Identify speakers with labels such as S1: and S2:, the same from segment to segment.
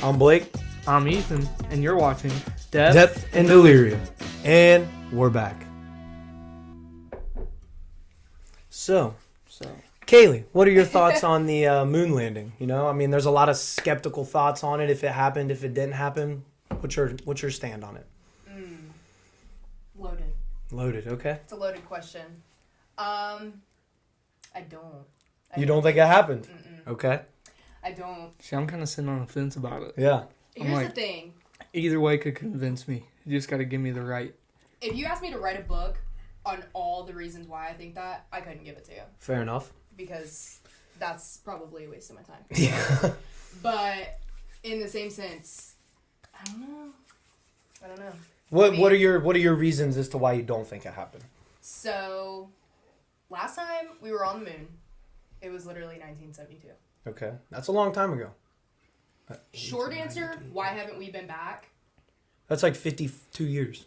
S1: I'm Blake.
S2: I'm Ethan, and you're watching
S1: Depth and Delirium. And we're back. So, Kayleigh, what are your thoughts on the moon landing? You know, I mean, there's a lot of skeptical thoughts on it. If it happened, if it didn't happen, what's your stand on it?
S3: Loaded.
S1: Loaded, okay.
S3: It's a loaded question. I don't.
S1: You don't think it happened?
S3: Mm-mm.
S1: Okay.
S3: I don't.
S2: See, I'm kind of sitting on the fence about it.
S1: Yeah.
S3: Here's the thing.
S2: Either way could convince me. You just got to give me the right.
S3: If you asked me to write a book on all the reasons why I think that, I couldn't give it to you.
S1: Fair enough.
S3: Because that's probably a waste of my time.
S1: Yeah.
S3: But in the same sense, I don't know.
S1: What are your reasons as to why you don't think it happened?
S3: So, last time we were on the moon, it was literally 1972.
S1: Okay. That's a long time ago.
S3: Short answer, why haven't we been back?
S1: That's like 52 years.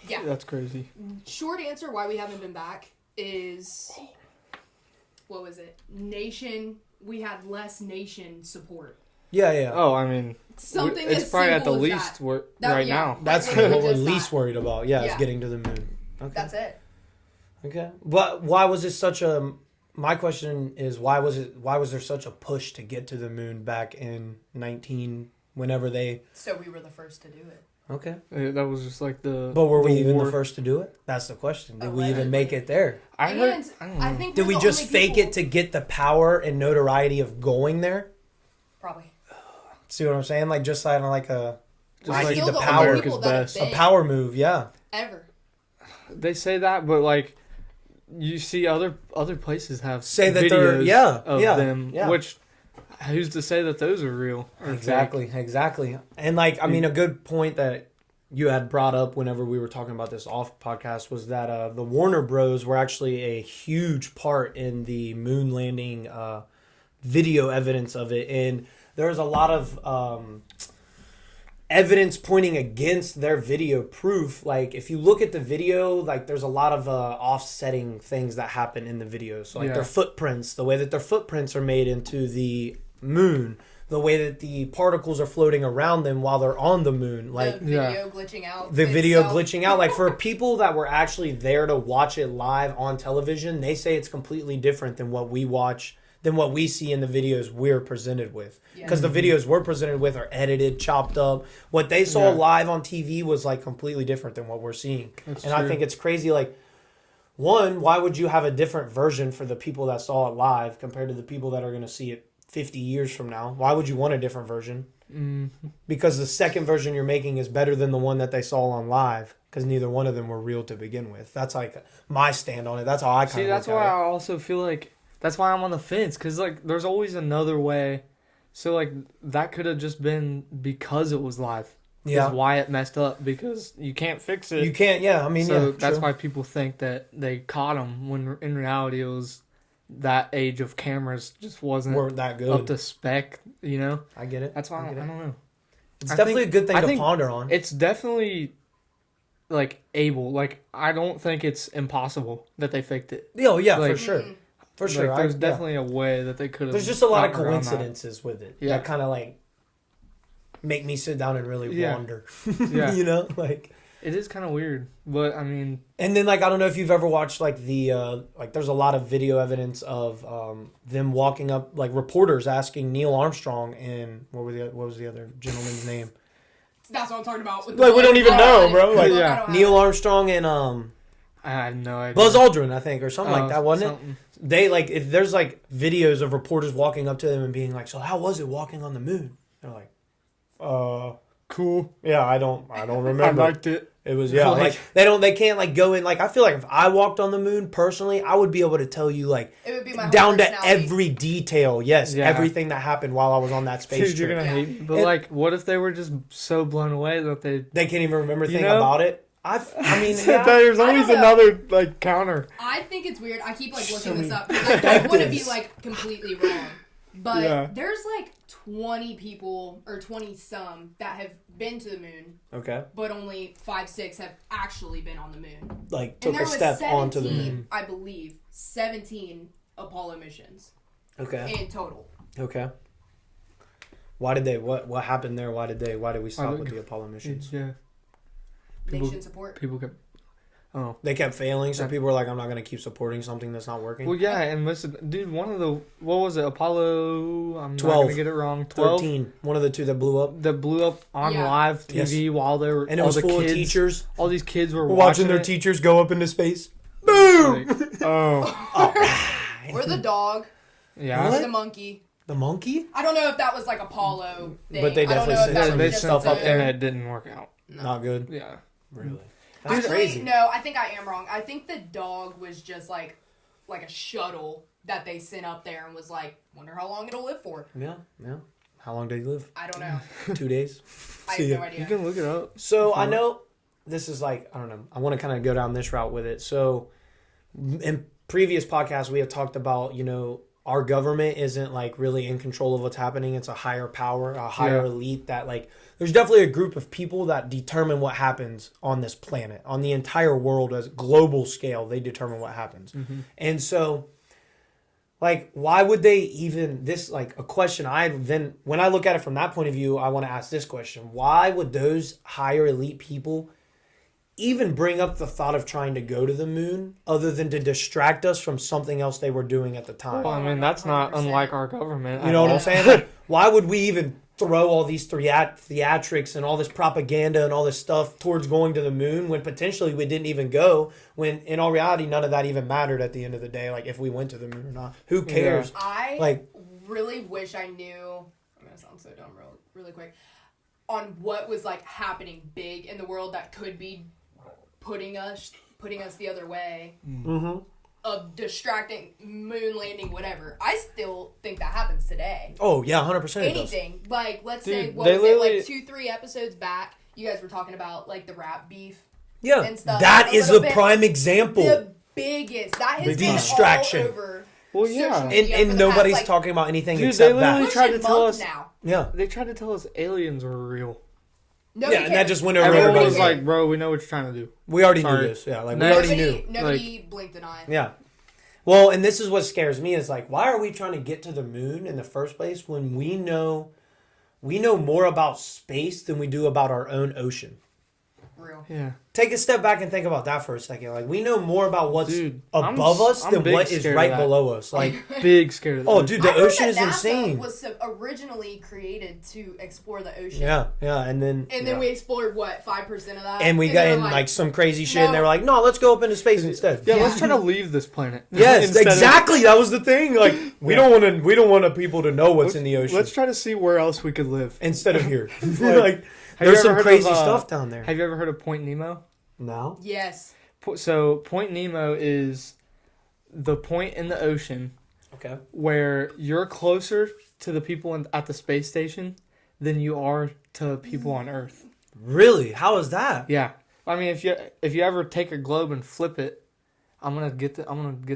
S3: Yeah.
S2: That's crazy.
S3: Short answer, why we haven't been back is, what was it? We had less nation support.
S1: Yeah.
S2: Oh, I mean,
S3: Something
S2: it's
S3: as
S2: probably at the
S3: simple as
S2: least
S3: that.
S2: right
S3: Yeah.
S2: now.
S1: That's
S3: Like,
S1: what we're
S3: just
S1: least
S3: that.
S1: worried about. Yeah, is
S3: Yeah.
S1: getting to the moon. Okay.
S3: That's it.
S1: Okay. But why was it such a... My question is, why was there such a push to get to the moon back in whenever they...
S3: So we were the first to do it.
S1: Okay.
S2: That was just like the...
S1: But were we even
S2: war.
S1: the first to do it? That's the question. Did we
S3: Allegedly.
S1: even make it there?
S2: I heard...
S3: And
S2: I don't know.
S3: I think
S1: Did
S3: we're
S1: we
S3: the
S1: just
S3: only
S1: fake
S3: people-
S1: it to get the power and notoriety of going there?
S3: Probably.
S1: See what I'm saying? Like, just kind of like a...
S2: Just
S1: I
S2: like
S1: need
S3: Still
S1: the
S3: only
S1: power.
S3: people that have
S2: Best.
S1: A
S3: been
S1: power move, yeah.
S3: ever.
S2: They say that, but like, you see other places have
S1: Say that
S2: videos
S1: they're...
S2: of them,
S1: yeah.
S2: which... Who's to say that those are real? Or
S1: Exactly. And like, I mean, a good point that you had brought up whenever we were talking about this off podcast was that the Warner Bros were actually a huge part in the moon landing video evidence of it. And there's a lot of evidence pointing against their video proof. Like, if you look at the video, like, there's a lot of offsetting things that happen in the video. So, like, their footprints, the way that their footprints are made into the moon, the way that the particles are floating around them while they're on the moon, like
S3: The video glitching out.
S1: the video
S3: itself.
S1: glitching out. Like, for people that were actually there to watch it live on television, they say it's completely different than what we watch, than what we see in the videos we're presented with.
S3: Yeah.
S1: Because the videos we're presented with are edited, chopped up. What they saw live on TV was like completely different than what we're seeing.
S2: That's
S1: and
S2: true.
S1: I think it's crazy. Like, one, why would you have a different version for the people that saw it live compared to the people that are going to see it 50 years from now? Why would you want a different version?
S2: Mm-hmm.
S1: Because the second version you're making is better than the one that they saw on live, because neither one of them were real to begin with. That's like my stand on it. That's how I kind
S2: See,
S1: of
S2: that's
S1: look
S2: why
S1: at
S2: I also feel like... That's why I'm on the fence, because, like, there's always another way. So, like, that could have just been because it was live.
S1: Yeah.
S2: Is why it messed up, because you can't fix it.
S1: You can't, yeah. I mean,
S2: so
S1: yeah.
S2: that's
S1: true.
S2: why people think that they caught him, when in reality it was that age of cameras just wasn't
S1: Weren't that good.
S2: up to spec, you know?
S1: I get it.
S2: That's why I don't know.
S1: It's
S2: I
S1: definitely
S2: think-
S1: a good thing
S2: I
S1: to
S2: think
S1: ponder on.
S2: It's definitely, like, able. Like, I don't think it's impossible that they faked it.
S1: Oh, yeah,
S2: like-
S1: for sure.
S3: Mhm.
S1: For sure.
S2: Like, there's
S1: yeah.
S2: definitely a way that they could have.
S1: There's just a lot of
S2: gotten around that.
S1: coincidences with it.
S2: Yeah.
S1: That kind of, like, make me sit down and really
S2: Yeah.
S1: wonder.
S2: Yeah.
S1: You know? Like...
S2: It is kind of weird, but I mean,
S1: And then, like, I don't know if you've ever watched, like, there's a lot of video evidence of them walking up, like, reporters asking Neil Armstrong and what was the other gentleman's name?
S3: That's what I'm talking about. with
S1: Like,
S3: the
S1: we don't even
S3: book.
S1: know, bro. Like,
S3: Book, I
S2: yeah.
S3: don't have
S1: Neil
S3: it.
S1: Armstrong and
S2: I have no idea.
S1: Buzz Aldrin, I think, or something like that, wasn't
S2: something.
S1: it? They, like, if there's, like, videos of reporters walking up to them and being like, so how was it walking on the moon? They're like,
S2: Cool.
S1: yeah, I don't
S2: I
S1: remember.
S2: liked it.
S1: It was, yeah, like, they can't, like, go in, like, I feel like if I walked on the moon, personally, I would be able to tell you, like,
S3: It would be my whole
S1: down to
S3: personality.
S1: every detail, yes,
S2: Yeah.
S1: everything that happened while I was on that space
S2: Dude, you're
S1: trip.
S2: gonna
S3: Yeah.
S2: hate me. But
S1: And-
S2: like, what if they were just so blown away that they?
S1: They can't even remember anything
S2: know?
S1: about it. I mean, yeah,
S2: There's
S3: I
S2: always
S3: don't know.
S2: another like counter.
S3: I think it's weird. I keep like
S1: So
S3: looking this
S1: many
S3: up because I don't want to be
S1: factors.
S3: like completely wrong. But
S2: Yeah.
S3: there's like 20 people or 20 some that have been to the moon,
S1: okay,
S3: but only 5-6 have actually been on the moon.
S1: like
S3: And
S1: took
S3: there
S1: a
S3: was
S1: step
S3: 17,
S1: onto the moon.
S3: I believe, 17 Apollo missions
S1: Okay,
S3: in total.
S1: okay. Why did they? What happened there? Why did we stop with the Apollo missions?
S2: Yeah.
S3: Nation support.
S2: People kept. Oh.
S1: They kept failing, so people were like, "I'm not going to keep supporting something that's not working."
S2: Well, yeah, and dude, one of the what was it? Apollo. I'm
S1: 12.
S2: not gonna get it wrong. 12.
S1: 13. One of the two that blew up.
S2: That blew up on live TV while they were,
S1: and it was full of teachers.
S2: All these kids were
S1: watching their teachers go up into space. Boom!
S2: Like, oh.
S3: Or the dog.
S2: Yeah.
S3: Or the monkey.
S1: The monkey?
S3: I don't know if that was like Apollo thing.
S1: But they definitely
S3: sent
S2: they stuff up there and it didn't work out.
S3: No.
S1: Not good.
S2: Yeah.
S1: Really?
S3: That's
S1: That's crazy.
S3: No, I think I am wrong. I think the dog was just like a shuttle that they sent up there and was like, wonder how long it'll live for.
S1: Yeah. How long did he live?
S3: I don't know.
S1: 2 days?
S3: I have no idea.
S2: You can look it up.
S1: So I know this is like, I don't know. I want to kind of go down this route with it. So in previous podcasts, we have talked about, our government isn't like really in control of what's happening. It's a higher power, a higher elite that like, there's definitely a group of people that determine what happens on this planet, on the entire world as global scale. They determine what happens. Mm-hmm. And so like, why would they even, this like a question when I look at it from that point of view, I want to ask this question. Why would those higher elite people even bring up the thought of trying to go to the moon other than to distract us from something else they were doing at the time?
S2: Well, I mean, that's not
S3: 100%.
S2: unlike our government.
S1: You know what I'm saying? Like, why would we even throw all these theatrics and all this propaganda and all this stuff towards going to the moon when potentially we didn't even go, when in all reality none of that even mattered at the end of the day, like if we went to the moon or not? Who cares?
S3: Yeah. I really wish I knew, I'm going to sound so dumb really quick, on what was like happening big in the world that could be putting us the other way of distracting, moon landing, whatever. I still think that happens today.
S1: Oh yeah, 100%.
S3: Anything like, let's say,
S2: Dude,
S3: what was it, like 2-3 episodes back, you guys were talking about like the rap beef.
S1: Yeah,
S3: and stuff.
S1: that is a prime example.
S3: The biggest that has been
S1: distraction.
S3: all over.
S2: Well, yeah,
S1: and nobody's talking about anything
S2: dude,
S1: except
S2: they literally
S1: that.
S2: tried to tell us.
S3: Now.
S1: Yeah,
S2: they tried to tell us aliens were real.
S3: Nobody
S1: and that just went over
S2: Everyone
S1: everybody's
S2: was like, "Bro, we know what you're trying to do."
S1: We already
S2: Sorry.
S1: knew this. Yeah, like we already knew.
S3: Nobody blinked an eye.
S1: Yeah. Well, and this is what scares me is like, why are we trying to get to the moon in the first place when we know more about space than we do about our own ocean?
S3: Real.
S2: Yeah.
S1: Take a step back and think about that for a second. Like, we know more about what's above us
S2: I'm
S1: than
S2: big
S1: what is
S2: scared
S1: right
S2: of that.
S1: below us. Like,
S2: Big scared of that.
S1: oh, dude, the
S3: I heard
S1: ocean is
S3: that NASA
S1: insane.
S3: was originally created to explore the ocean.
S1: Yeah, and then
S3: we explored what 5% of that,
S1: and we got in like some crazy shit, and they were like, "No, let's go up into space instead."
S2: Yeah, let's try to leave this planet.
S1: Yes, exactly. That was the thing. Like, we don't want people to know what's in the ocean.
S2: Let's try to see where else we could live
S1: instead of here.
S2: Like,
S1: there's some crazy stuff down there.
S2: Have you ever heard of Point Nemo?
S1: No.
S3: Yes.
S2: So Point Nemo is the point in the ocean,
S1: okay,
S2: where you're closer to the people at the space station than you are to people on Earth.
S1: Really? How is that?
S2: Yeah, I mean, if you ever take a globe and flip it, I'm gonna get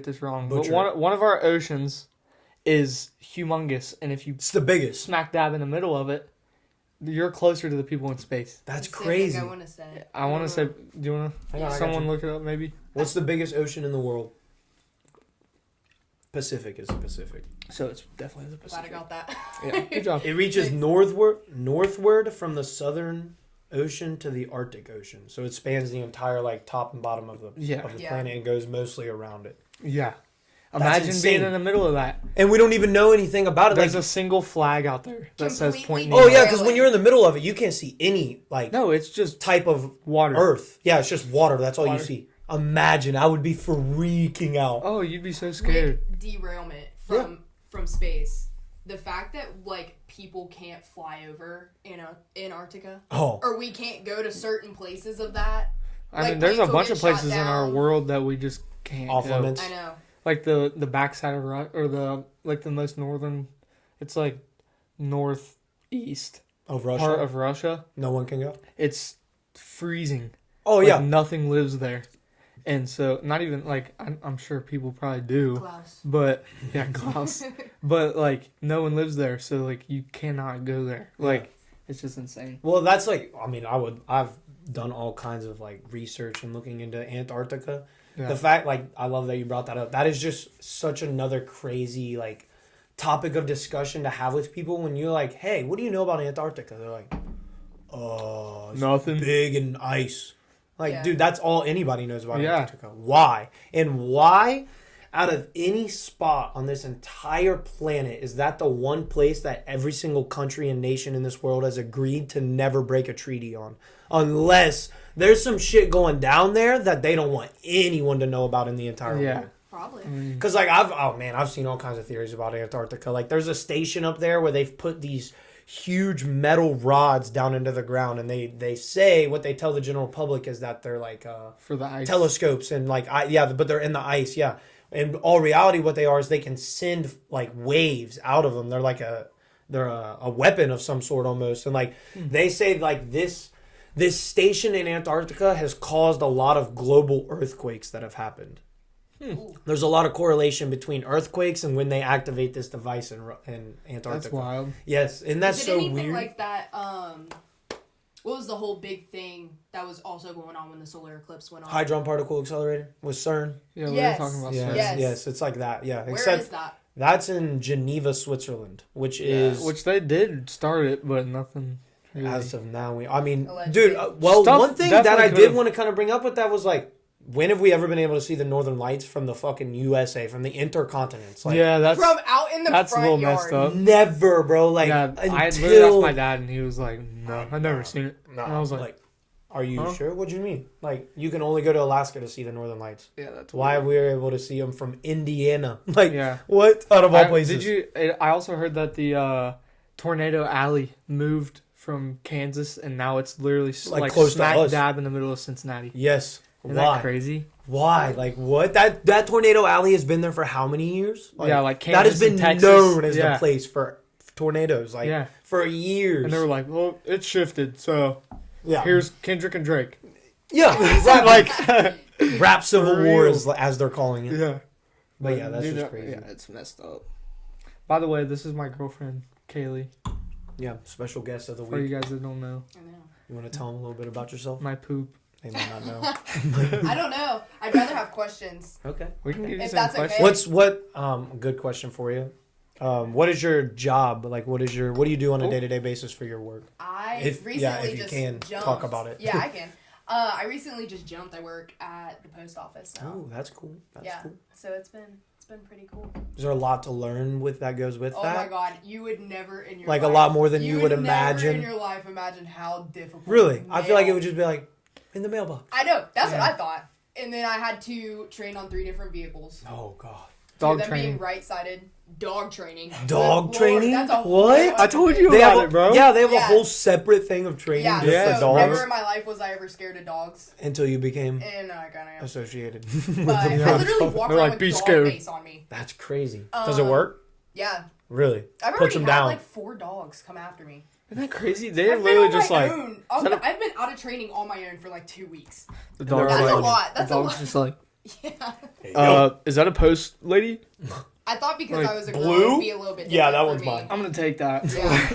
S2: this wrong.
S1: Butcher.
S2: But one of our oceans is humongous, and if you
S1: It's the biggest.
S2: smack dab in the middle of it, you're closer to the people in space.
S1: That's
S3: Pacific,
S1: crazy.
S3: I want to say.
S2: I want to say, do you want
S1: Hang on, I
S2: to
S1: got
S2: someone
S1: you.
S2: look it up maybe?
S1: What's the biggest ocean in the world? Pacific is the Pacific.
S2: So it's definitely the
S3: Glad I
S2: Pacific.
S3: got that.
S2: Yeah, good job.
S1: It reaches northward from the Southern Ocean to the Arctic Ocean. So it spans the entire like top and bottom of the
S2: Yeah.
S1: planet and goes mostly around it.
S2: Yeah.
S1: That's
S2: Imagine
S1: insane.
S2: being in the middle of that.
S1: And we don't even know anything about it.
S2: There's
S1: like,
S2: a single flag out there that says Point
S3: Completely
S2: Nemo.
S1: oh yeah, because when you're in the middle of it, you can't see any like
S2: No, it's just
S1: type of
S2: water.
S1: Earth. Yeah, it's just water. That's all you
S2: Water.
S1: see. Imagine, I would be freaking out.
S2: Oh, you'd be so scared.
S3: With derailment from space. The fact that like people can't fly over Antarctica,
S1: Oh,
S3: or we can't go to certain places of that.
S2: I
S3: Like,
S2: mean, there's a
S3: planes will
S2: bunch
S3: get
S2: of places
S3: shot
S2: in our
S3: down.
S2: world that we just can't
S1: Off
S2: go.
S1: limits.
S3: I know.
S2: Like the backside of or the most northern. It's like northeast
S1: of Russia.
S2: part of Russia.
S1: No one can go.
S2: It's freezing.
S1: Oh
S2: Like,
S1: yeah.
S2: nothing lives there, and so not even like I'm sure people probably do.
S3: Klaus.
S2: But yeah, Klaus. But like no one lives there, so like you cannot go there. Like it's just insane.
S1: Well, that's like, I mean, I've done all kinds of like research and looking into Antarctica.
S2: Yeah.
S1: The fact, like, I love that you brought that up. That is just such another crazy like topic of discussion to have with people when you're like, hey, what do you know about Antarctica? They're like, it's
S2: Nothing.
S1: big and ice. Like,
S3: Yeah.
S1: dude, that's all anybody knows about
S2: Yeah.
S1: Antarctica. Why? And why, out of any spot on this entire planet, is that the one place that every single country and nation in this world has agreed to never break a treaty on? Unless there's some shit going down there that they don't want anyone to know about in the entire
S2: Yeah.
S1: world.
S3: Probably.
S1: Because, like, I've seen all kinds of theories about Antarctica. Like, there's a station up there where they've put these huge metal rods down into the ground, and they say what they tell the general public is that they're like
S2: For the ice.
S1: telescopes and like but they're in the ice, yeah. In all reality, what they are is they can send like waves out of them. They're like they're a weapon of some sort almost, and like they say like this station in Antarctica has caused a lot of global earthquakes that have happened. There's a lot of correlation between earthquakes and when they activate this device in Antarctica.
S2: That's wild.
S1: Yes, and that's
S3: Is it
S1: so
S3: anything
S1: weird.
S3: like that? What was the whole big thing that was also going on when the solar eclipse went on?
S1: Hadron particle accelerator with CERN.
S2: Yeah,
S3: Yes.
S2: we were talking about
S1: Yes,
S2: Science.
S3: Yes.
S1: it's like that. Yeah,
S3: Where
S1: except
S3: is that?
S1: that's in Geneva, Switzerland, which is
S2: Which they did start it, but nothing. Really.
S1: as of now. I mean,
S3: Allegedly.
S1: dude. Well,
S2: Stuff
S1: one thing that
S2: definitely
S1: I did
S2: could've-
S1: want to kind of bring up with that was like, when have we ever been able to see the Northern Lights from the fucking USA, from the intercontinents? Like,
S2: Yeah, that's
S3: From out in the
S2: that's a
S3: front
S2: little
S3: yard.
S2: messed up.
S1: never, bro. Like,
S2: yeah, I literally asked
S1: until
S2: my dad, and he was like, "No, I've never seen it."
S1: no,
S2: And I was like,
S1: are you
S2: Huh?
S1: sure? What do you mean? Like, you can only go to Alaska to see the Northern Lights.
S2: "Yeah, that's
S1: Why
S2: weird."
S1: we were able to see them from Indiana? Like,
S2: Yeah.
S1: what out of all places?
S2: Did you? I also heard that the Tornado Alley moved from Kansas, and now it's literally
S1: Like, close to
S2: smack
S1: us.
S2: dab in the middle of Cincinnati.
S1: Yes.
S2: Isn't
S1: Why?
S2: that crazy?
S1: Why? Like, what? That Tornado Alley has been there for how many years?
S2: Yeah, like
S1: that has
S2: Kansas
S1: been
S2: and Texas.
S1: known as
S2: Yeah.
S1: the place for tornadoes. Like,
S2: Yeah.
S1: for years.
S2: And they were like, "Well, it shifted, so
S1: yeah.
S2: here's Kendrick and Drake."
S1: yeah. Right,
S2: like,
S1: rap civil
S2: For
S1: war
S2: real.
S1: as they're calling it.
S2: yeah.
S1: But yeah, that's
S2: Dude,
S1: just crazy.
S2: Yeah, it's messed up. By the way, this is my girlfriend, Kayleigh.
S1: Yeah, special guest of the
S2: For you
S1: week.
S2: guys that don't know,
S3: I know.
S1: You want to tell them a little bit about yourself?
S2: my poop.
S1: They might not know.
S3: I don't know. I'd rather have questions.
S1: Okay.
S2: We can give you
S3: If
S2: some
S3: that's okay.
S2: questions.
S1: Good question for you. What is your job? Like, what do you do on a
S2: Oh.
S1: day-to-day basis for your work?
S3: I
S1: If
S3: recently
S1: you
S3: just
S1: can,
S3: jumped.
S1: talk about it.
S3: Yeah, I can. I recently just jumped. I work at the post office now.
S1: Oh, that's cool. That's
S3: yeah.
S1: cool.
S3: So it's been pretty cool.
S1: Is there a lot to learn that goes with
S3: Oh
S1: that?
S3: my god, you would never in your
S1: Like,
S3: life,
S1: a lot more than you would
S3: never
S1: imagine?
S3: in your life imagine how difficult.
S1: Really? I feel like it
S3: mail-
S1: would just be like in the mailbox.
S3: I know. That's
S2: Yeah.
S3: what I thought. And then I had to train on 3 different vehicles.
S1: Oh god.
S3: Two
S2: Dog
S3: of them being
S2: training.
S3: right-sided. Dog training.
S1: Dog
S3: Good Lord,
S1: training?
S3: That's a
S1: What?
S3: whole
S2: I told you
S1: They
S2: about
S1: have
S2: it, bro.
S1: Yeah, they have a
S3: Yeah.
S1: whole separate thing of training
S3: Yeah,
S1: just
S2: Yeah,
S1: for
S3: so
S1: dogs
S3: never in my life was I ever scared of dogs.
S1: until you became
S3: And I kind of am.
S1: associated.
S3: But I literally walk
S2: They're
S3: around
S2: like,
S3: with
S2: "Be
S3: dog
S2: scared."
S3: face on me.
S1: That's crazy. Does it
S3: Um,
S1: work?
S3: Yeah.
S1: Really?
S3: I've
S1: Puts
S3: already
S1: them
S3: had
S1: down.
S3: like 4 dogs come after me.
S2: Isn't that crazy? They're
S3: I've been
S2: literally
S3: on
S2: just
S3: my
S2: like
S3: own.
S2: that a-
S3: I've been out of training on my own for like 2 weeks.
S2: the
S1: That's
S2: dog's
S1: a
S2: like,
S3: lot. That's
S2: the
S3: a
S2: dog's
S3: lot.
S2: just like,
S3: Yeah.
S2: is that a post lady?
S3: I thought because
S2: like
S3: I was a girl,
S1: blue?
S3: it'd be a little bit different
S1: Yeah, that
S3: for
S1: one's
S3: me.
S1: mine.
S2: I'm gonna take that.
S3: Yeah.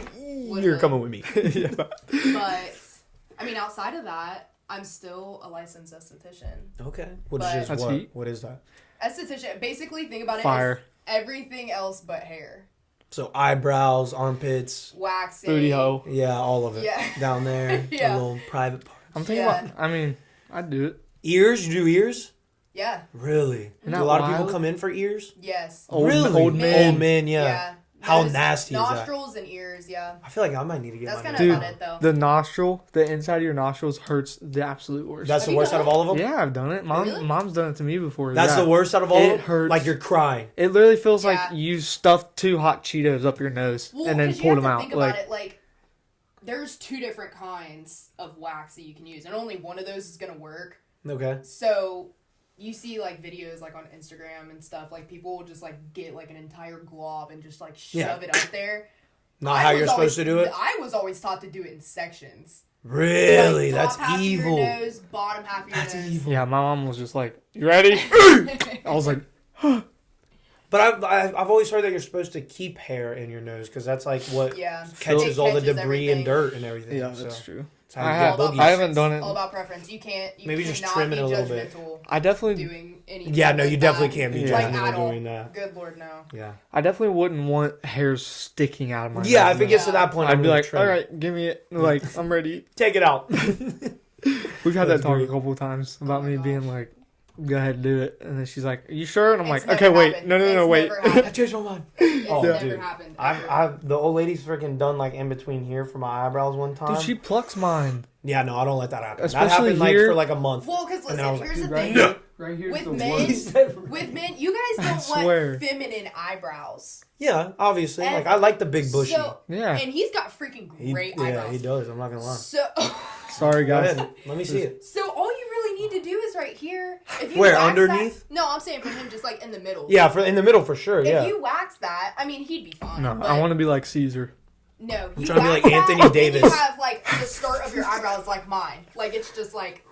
S1: You're coming with me.
S2: Yeah.
S3: But I mean, outside of that, I'm still a licensed esthetician.
S1: Okay. What
S3: But-
S1: is
S2: That's
S1: what?
S2: heat.
S1: What is that?
S3: Esthetician, basically, think about it
S2: Fire.
S3: as everything else but hair.
S1: So eyebrows, armpits,
S3: Waxing.
S2: Booty hole.
S1: yeah, all of it
S3: Yeah.
S1: down there.
S3: Yeah.
S1: A little private part.
S2: I'm thinking
S3: Yeah.
S2: about. I mean, I'd do it.
S1: Ears? You do ears?
S3: Yeah.
S1: Really?
S2: Isn't
S1: Do a
S2: that
S1: lot of people
S2: wild?
S1: come in for ears?
S3: Yes.
S2: Old,
S1: Really?
S2: old man.
S1: Old men, yeah. How
S3: Nose-
S1: nasty is that?
S3: Nostrils and ears, yeah.
S1: I feel like I might need to get
S3: That's
S1: my
S3: kind
S1: nails
S3: of
S2: Dude,
S3: about it, though.
S2: The nostril, the inside of your nostrils hurts the absolute worst.
S1: That's
S3: Have
S1: the
S3: you
S1: worst
S3: done
S1: out of all of them?
S2: Yeah, I've done it.
S3: Really?
S2: Mom's done it to me before.
S1: That's
S2: yeah.
S1: the worst out of all
S2: It
S1: of them?
S2: hurts.
S1: Like you're crying.
S2: It literally feels like
S3: Yeah.
S2: you stuffed 2 hot Cheetos up your nose
S3: Well,
S2: and then
S3: 'cause you
S2: pulled
S3: have
S2: them
S3: to
S2: out.
S3: think
S2: Like,
S3: about it, like, there's 2 different kinds of wax that you can use, and only one of those is going to work.
S1: Okay.
S3: So you see like videos like on Instagram and stuff, like people will just like get like an entire glob and just like shove
S1: Yeah.
S3: it up there.
S1: Not
S3: I
S1: how
S3: was
S1: you're
S3: always-
S1: supposed to do it?
S3: I was always taught to do it in sections.
S1: Really?
S3: Like,
S1: That's
S3: top half
S1: evil.
S3: Of your nose, bottom half of your
S1: That's
S3: nose.
S1: evil.
S2: yeah, my mom was just like, "You ready?" I was like,
S1: But I've always heard that you're supposed to keep hair in your nose because that's like what catches all the debris and dirt and everything.
S2: Yeah, that's true.
S1: I
S2: haven't done it.
S3: All about preference. You can't.
S1: Maybe just trim it a little bit.
S2: I definitely
S3: doing anything.
S1: Yeah, no, you
S3: like
S1: definitely
S3: that.
S1: can't be
S3: Like
S1: judgmental
S3: at all.
S1: doing that.
S3: Good Lord, no.
S1: Yeah.
S2: I definitely wouldn't want hairs sticking out of my
S1: Yeah,
S2: nose.
S1: if it gets to that point,
S2: I'd
S1: I'm
S2: be
S1: gonna
S2: like,
S1: trim
S2: all
S1: it.
S2: right, give me it. Like, I'm ready.
S1: Take it out.
S2: We've had
S1: That's
S2: that talk
S1: great.
S2: a couple times about
S3: Oh my
S2: me
S3: gosh.
S2: being like, go ahead and do it. And then she's like, are you sure? And I'm
S3: It's
S2: like,
S3: never
S2: okay, wait.
S3: happened.
S2: No,
S3: It's
S2: wait.
S3: never happened.
S1: I changed my mind.
S3: It's
S1: Oh,
S3: never
S1: dude.
S3: happened.
S1: I've the old lady's freaking done like in between here for my eyebrows one time.
S2: Dude, she plucks mine.
S1: Yeah, no, I don't let that happen.
S2: Especially
S1: that happened like
S2: here-
S1: for like a month.
S3: Well, because
S1: And then I
S3: listen,
S1: was like,
S3: here's the
S2: dude,
S3: thing.
S1: No.
S2: Right here's
S3: With
S2: the
S3: men,
S2: worst.
S3: with men, you guys don't
S2: swear.
S3: want feminine eyebrows.
S1: Yeah, obviously.
S3: And
S1: like I like the big bushy.
S3: So,
S2: Yeah.
S3: and he's got freaking great
S1: yeah,
S3: eyebrows.
S1: he does. I'm not gonna lie.
S3: So,
S2: Sorry,
S1: Go
S2: guys.
S1: ahead. Let me see it.
S3: so all you really need to do is right here. If you
S1: Where,
S3: wax
S1: underneath?
S3: That, no, I'm saying for him, just like in the middle.
S1: Yeah, for in the middle for sure.
S3: If
S1: Yeah.
S3: you wax that, I mean, he'd be fine.
S2: No,
S3: but
S2: I want to be like Caesar.
S3: No, you
S1: trying to be
S3: wax
S1: like
S3: that,
S1: Anthony
S3: and
S1: Davis.
S3: You have like the start of your eyebrows like mine. Like it's just like,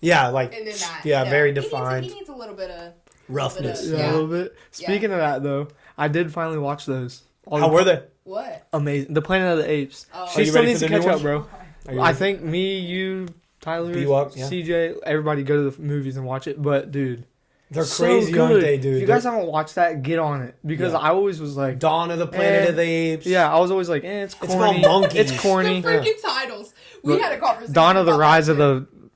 S1: Yeah, like
S3: and then that.
S1: yeah,
S3: No,
S1: very
S3: he needs
S1: defined.
S3: he needs a little bit of
S1: roughness.
S3: Yeah.
S2: Yeah, a little bit. Speaking of that, though, I did finally watch those.
S1: How were they?
S3: what?
S2: Amazing. The Planet of the Apes.
S3: Oh.
S1: Are
S2: She
S1: you
S2: still
S1: ready
S2: needs
S1: for
S2: to
S1: the new
S2: catch up,
S1: one?
S2: bro.
S1: Are you
S2: I
S1: ready?
S2: think me, you, Tyler,
S1: B-Walk, yeah.
S2: CJ, everybody go to the movies and watch it. But, dude,
S1: They're
S2: so
S1: crazy,
S2: good.
S1: aren't they, dude?
S2: If you guys haven't watched that, get on it. Because
S1: Yeah.
S2: I always was like,
S1: Dawn of the Planet of the Apes.
S2: yeah, I was always like, it's
S1: It's
S2: corny.
S1: called Monkeys.
S2: It's corny.
S3: The freaking titles. We
S2: Look,
S3: had a conversation.
S2: Dawn of the
S3: about
S2: Rise
S3: that
S2: of
S3: too.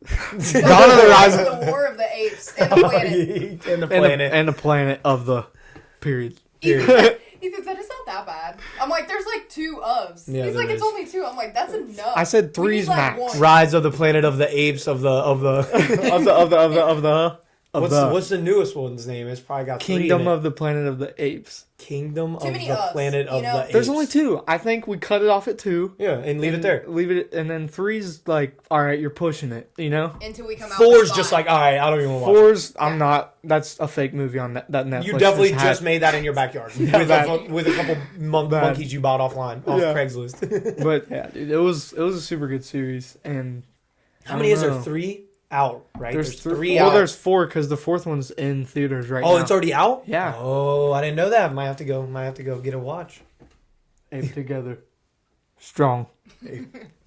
S2: the Dawn of the Rise of
S3: the War of the Apes and the planet.
S1: and the planet.
S2: and the planet of the period.
S3: Ethan said it's not that bad. I'm like, there's like 2 ofs.
S1: Yeah,
S3: He's
S1: there
S3: like, it's
S1: is.
S3: only 2. I'm like, that's enough.
S2: I said
S3: We need,
S2: 3's
S3: like,
S2: max.
S3: 1.
S1: Rise of the Planet of the Apes of the what's the newest one's name? It's probably got 3 in
S2: Kingdom
S1: it.
S2: of the Planet of the Apes.
S1: Kingdom
S3: Too
S1: of
S3: many
S1: the
S3: ofs,
S1: Planet
S3: you
S1: of
S3: know?
S1: the Apes.
S2: There's only 2. I think we cut it off at 2.
S1: Yeah, and leave it
S2: and
S1: there.
S2: Leave it, and then 3's like, all right, you're pushing it. You know.
S3: Until we come out.
S1: 4's
S3: with
S1: just
S3: 5.
S1: like, all right, I don't even want to watch
S2: 4's,
S3: Yeah.
S2: I'm not. That's a fake movie on that Netflix.
S1: it. You definitely
S2: had.
S1: just made that in your backyard
S2: Yeah,
S1: with,
S2: bad.
S1: with a couple
S2: Bad.
S1: monkeys you bought offline off
S2: Yeah.
S1: Craigslist.
S2: But yeah, dude, it was a super good series. And
S1: How
S2: I
S1: many
S2: don't
S1: is there?
S2: know.
S1: 3 out, right?
S2: There's
S1: 3
S2: Well,
S1: out.
S2: there's 4 because the 4th one's in theaters right now.
S1: Oh, it's already out?
S2: Yeah.
S1: Oh, I didn't know that. Might have to go get a watch.
S2: Ape together, strong.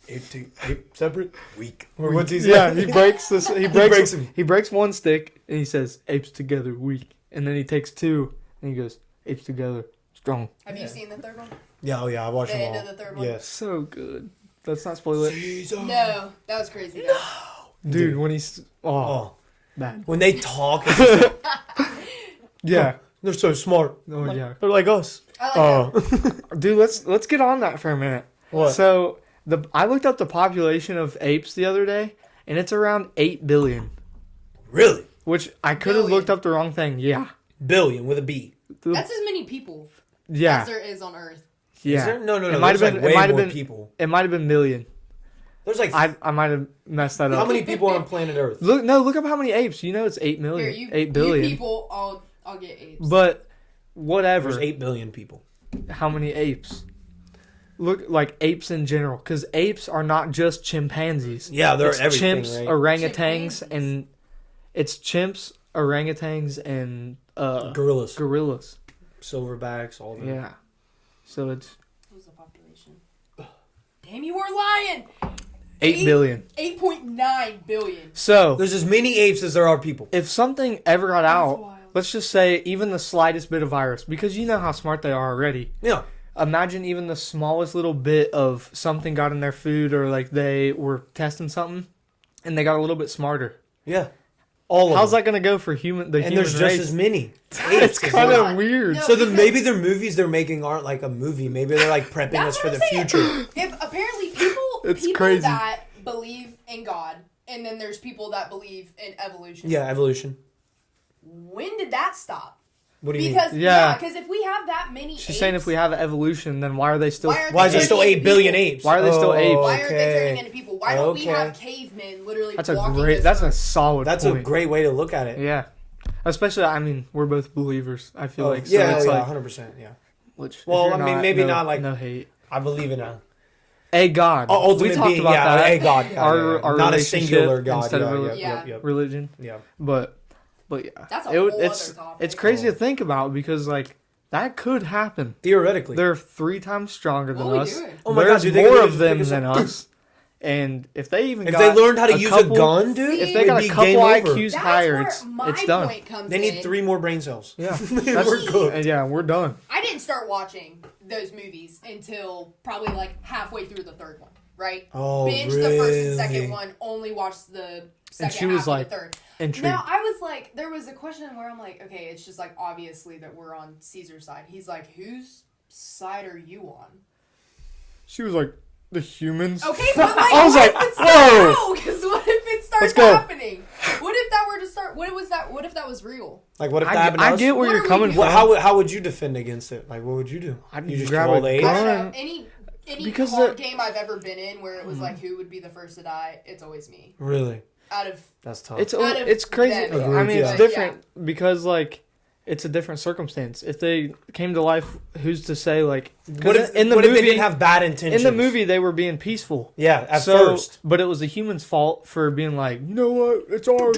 S1: Ape separate, weak. Or what's he say?
S2: Yeah, he breaks this.
S1: breaks him.
S2: He breaks one stick and he says, "Apes together, weak." And then he takes 2 and he goes, "Apes together, strong."
S3: Have
S1: Yeah.
S3: you seen the 3rd one?
S1: Yeah, oh yeah, I watched
S3: The
S1: them
S3: end
S1: all.
S3: of the 3rd one?
S1: Yes.
S2: So good. Let's not spoil it,
S1: Caesar.
S3: No, that was crazy. Though.
S2: dude. When he's
S1: Oh,
S2: bad.
S1: when they talk, it's just like,
S2: Yeah.
S1: they're so smart.
S2: Oh yeah.
S1: They're like us.
S3: I like
S1: Oh,
S2: Dude, let's get on that for a minute.
S1: what?
S2: So I looked up the population of apes the other day, and it's around 8 billion.
S1: Really?
S2: Which I could have
S3: Billion.
S2: looked up the wrong thing. Yeah.
S1: Billion with a B.
S3: That's as many people as
S2: Yeah.
S3: there is on Earth.
S2: Yeah.
S1: Is there? No, no,
S2: It
S1: no.
S2: might have
S1: There's
S2: been-
S1: like
S2: it
S1: way
S2: might have
S1: more
S2: been-
S1: people.
S2: It might have been million.
S1: There's like
S2: I might have messed that up.
S1: how many people are on planet Earth?
S2: Look up how many apes. You know it's 8 million.
S3: Here,
S2: 8 billion.
S3: You people, I'll get apes.
S2: But whatever.
S1: There's 8 billion people.
S2: How many apes? Look, like apes in general, because apes are not just chimpanzees.
S1: Yeah, they're
S2: It's
S1: everything,
S2: chimps,
S1: right?
S2: orangutans,
S3: Chimpanzees.
S2: and it's chimps, orangutans, and
S1: Gorillas,
S2: gorillas.
S1: silverbacks, all that.
S2: Yeah. So it's
S3: What's the population? Damn, you were lying.
S2: 8 billion.
S3: 8.9 billion.
S2: So
S1: There's as many apes as there are people.
S2: if something ever got
S3: That's
S2: out,
S3: wild.
S2: let's just say even the slightest bit of virus, because you know how smart they are already.
S1: Yeah.
S2: Imagine even the smallest little bit of something got in their food, or like they were testing something and they got a little bit smarter.
S1: Yeah. All of
S2: How's
S1: them.
S2: that going to go for human? The
S1: And
S2: human
S1: there's
S2: race?
S1: just as many.
S2: It's kind
S3: Hold
S2: of
S3: on.
S2: weird.
S3: No.
S1: So then
S3: because-
S1: maybe their movies they're making aren't like a movie. Maybe they're like prepping
S3: That's
S1: us for
S3: what
S1: the
S3: I'm saying.
S1: future.
S3: If apparently people,
S2: It's
S3: people
S2: crazy.
S3: that believe in God, and then there's people that believe in evolution.
S1: Yeah, evolution.
S3: When did that stop?
S1: What do you
S3: Because
S2: Yeah.
S3: because if we have that many,
S2: She's
S3: apes,
S2: saying if we have evolution, then why are they still?
S3: Why aren't
S1: mean? Why is there
S3: they
S1: still
S3: turning
S1: 8 billion
S3: people?
S1: apes?
S2: Why are they still apes?
S3: Why aren't they turning
S1: Okay.
S3: into people? Why don't we
S1: Okay.
S3: have cavemen literally
S2: That's a
S3: walking
S2: great.
S3: this
S2: That's a
S3: earth?
S2: solid.
S1: That's a
S2: point.
S1: great way to look at it.
S2: Yeah. Especially, I mean, we're both believers. I feel like. So
S1: yeah,
S2: it's
S1: yeah,
S2: like,
S1: 100%. Yeah.
S2: which, if
S1: Well,
S2: you're
S1: I mean, maybe
S2: no,
S1: not like-
S2: no hate.
S1: I believe in a
S2: God.
S1: ultimate
S2: we talked
S1: being.
S2: about
S1: Yeah,
S2: that.
S1: a God. Yeah,
S2: Our-
S1: yeah, yeah.
S2: our
S1: Not a
S2: relationship
S1: singular God.
S2: instead
S1: Yeah,
S2: of
S1: yeah,
S3: Yeah.
S1: yeah,
S2: Religion,
S1: yeah.
S2: but yeah,
S3: That's a
S2: it would-
S3: whole
S2: it's
S3: other topic.
S2: it's crazy
S1: Oh.
S2: to think about because like That could happen.
S1: Theoretically.
S2: They're 3 times stronger than
S3: What are we
S2: us.
S3: doing?
S1: Oh my
S2: There's
S1: God, dude, they
S2: more
S1: could
S2: of them
S1: pick us
S2: than
S1: up.
S2: us. And if they even
S1: If
S2: got
S1: they learned how to use
S2: couple-
S1: a gun, dude,
S2: if
S3: See,
S2: they
S1: it'd
S2: got
S1: be
S2: a couple
S1: game over.
S2: IQs
S3: That's
S2: higher,
S3: where
S2: it's
S3: my
S2: done.
S3: point comes
S1: They
S3: in.
S1: need 3 more brain cells.
S2: Yeah,
S1: We're cooked.
S2: Yeah, we're done.
S3: I didn't start watching those movies until probably like halfway through the third one, right?
S1: Oh,
S3: Binge the first and
S1: really?
S3: second one, only watched the second
S2: she was
S3: half
S2: like,
S3: of the third.
S2: Intrigued.
S3: Now, I was like, there was a question where I'm like, okay, it's just like obviously that we're on Caesar's side. He's like, whose side are you on?
S2: She was like, the humans.
S3: Okay, but like,
S2: I was
S3: what
S2: like,
S3: if it starts because what if it starts
S2: Let's go.
S3: happening? What if that were to start? What if that was real?
S1: Like, what if that
S2: I,
S1: happened to
S2: I
S1: us?
S2: get where
S3: What
S2: you're
S3: are we
S2: coming
S3: doing?
S2: from.
S1: How would you defend against it? Like, what would you do?
S2: I'd
S1: You just
S2: grab
S1: kill
S2: a
S1: all the apes?
S3: I don't
S2: gun.
S3: know. Any
S2: Because
S3: card game I've ever been in where it was
S2: Mm-hmm.
S3: like who would be the first to die, it's always me.
S1: Really?
S3: Out of
S1: That's tough.
S2: It's
S3: Out of
S2: it's crazy.
S3: them,
S1: Agreed,
S2: I mean,
S1: yeah.
S2: it's different because like it's a different circumstance. If they came to life, who's to say? Like, 'cause
S1: what if,
S2: in the
S1: what
S2: movie
S1: if they didn't have bad intentions?
S2: in the movie they were being peaceful.
S1: Yeah, at
S2: So,
S1: first.
S2: but it was the human's fault for being like, you know what, it's ours.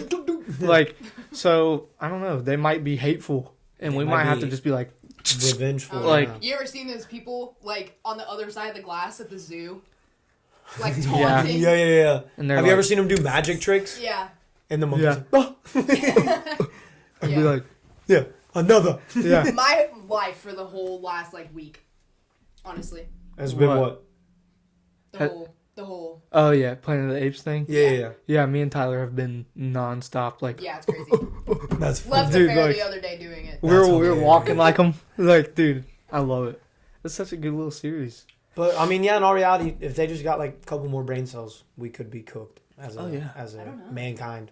S2: Like, so I don't know. They might be hateful, and
S1: They
S2: we
S1: might
S2: might have
S1: be
S2: to just be like,
S1: Revengeful.
S2: Like-
S1: yeah.
S3: you ever seen those people like on the other side of the glass at the zoo, like
S2: Yeah.
S3: taunting?
S1: Yeah.
S2: and they're
S1: Have
S2: like,
S1: you ever seen them do magic tricks?
S3: Yeah.
S1: And the monkeys
S2: Yeah.
S1: like, "Ah."
S2: I'd
S3: Yeah.
S2: be like,
S1: yeah, another.
S2: yeah.
S3: My life for the whole last like week, honestly,
S1: Has been
S2: What?
S1: what?
S3: the whole.
S2: Oh yeah, Planet of the Apes thing.
S1: Yeah.
S2: Yeah, me and Tyler have been nonstop. Like,
S3: Yeah, it's crazy.
S1: That's
S3: Left the
S2: Dude,
S3: fair
S2: like-
S3: the other day doing it.
S2: we were
S1: hilarious.
S2: walking like them. Like, dude, I love it. It's such a good little series.
S1: But I mean, yeah. In all reality, if they just got like a couple more brain cells, we could be cooked as a
S2: Oh, yeah.
S1: as
S3: I
S1: a
S3: don't know.
S1: mankind.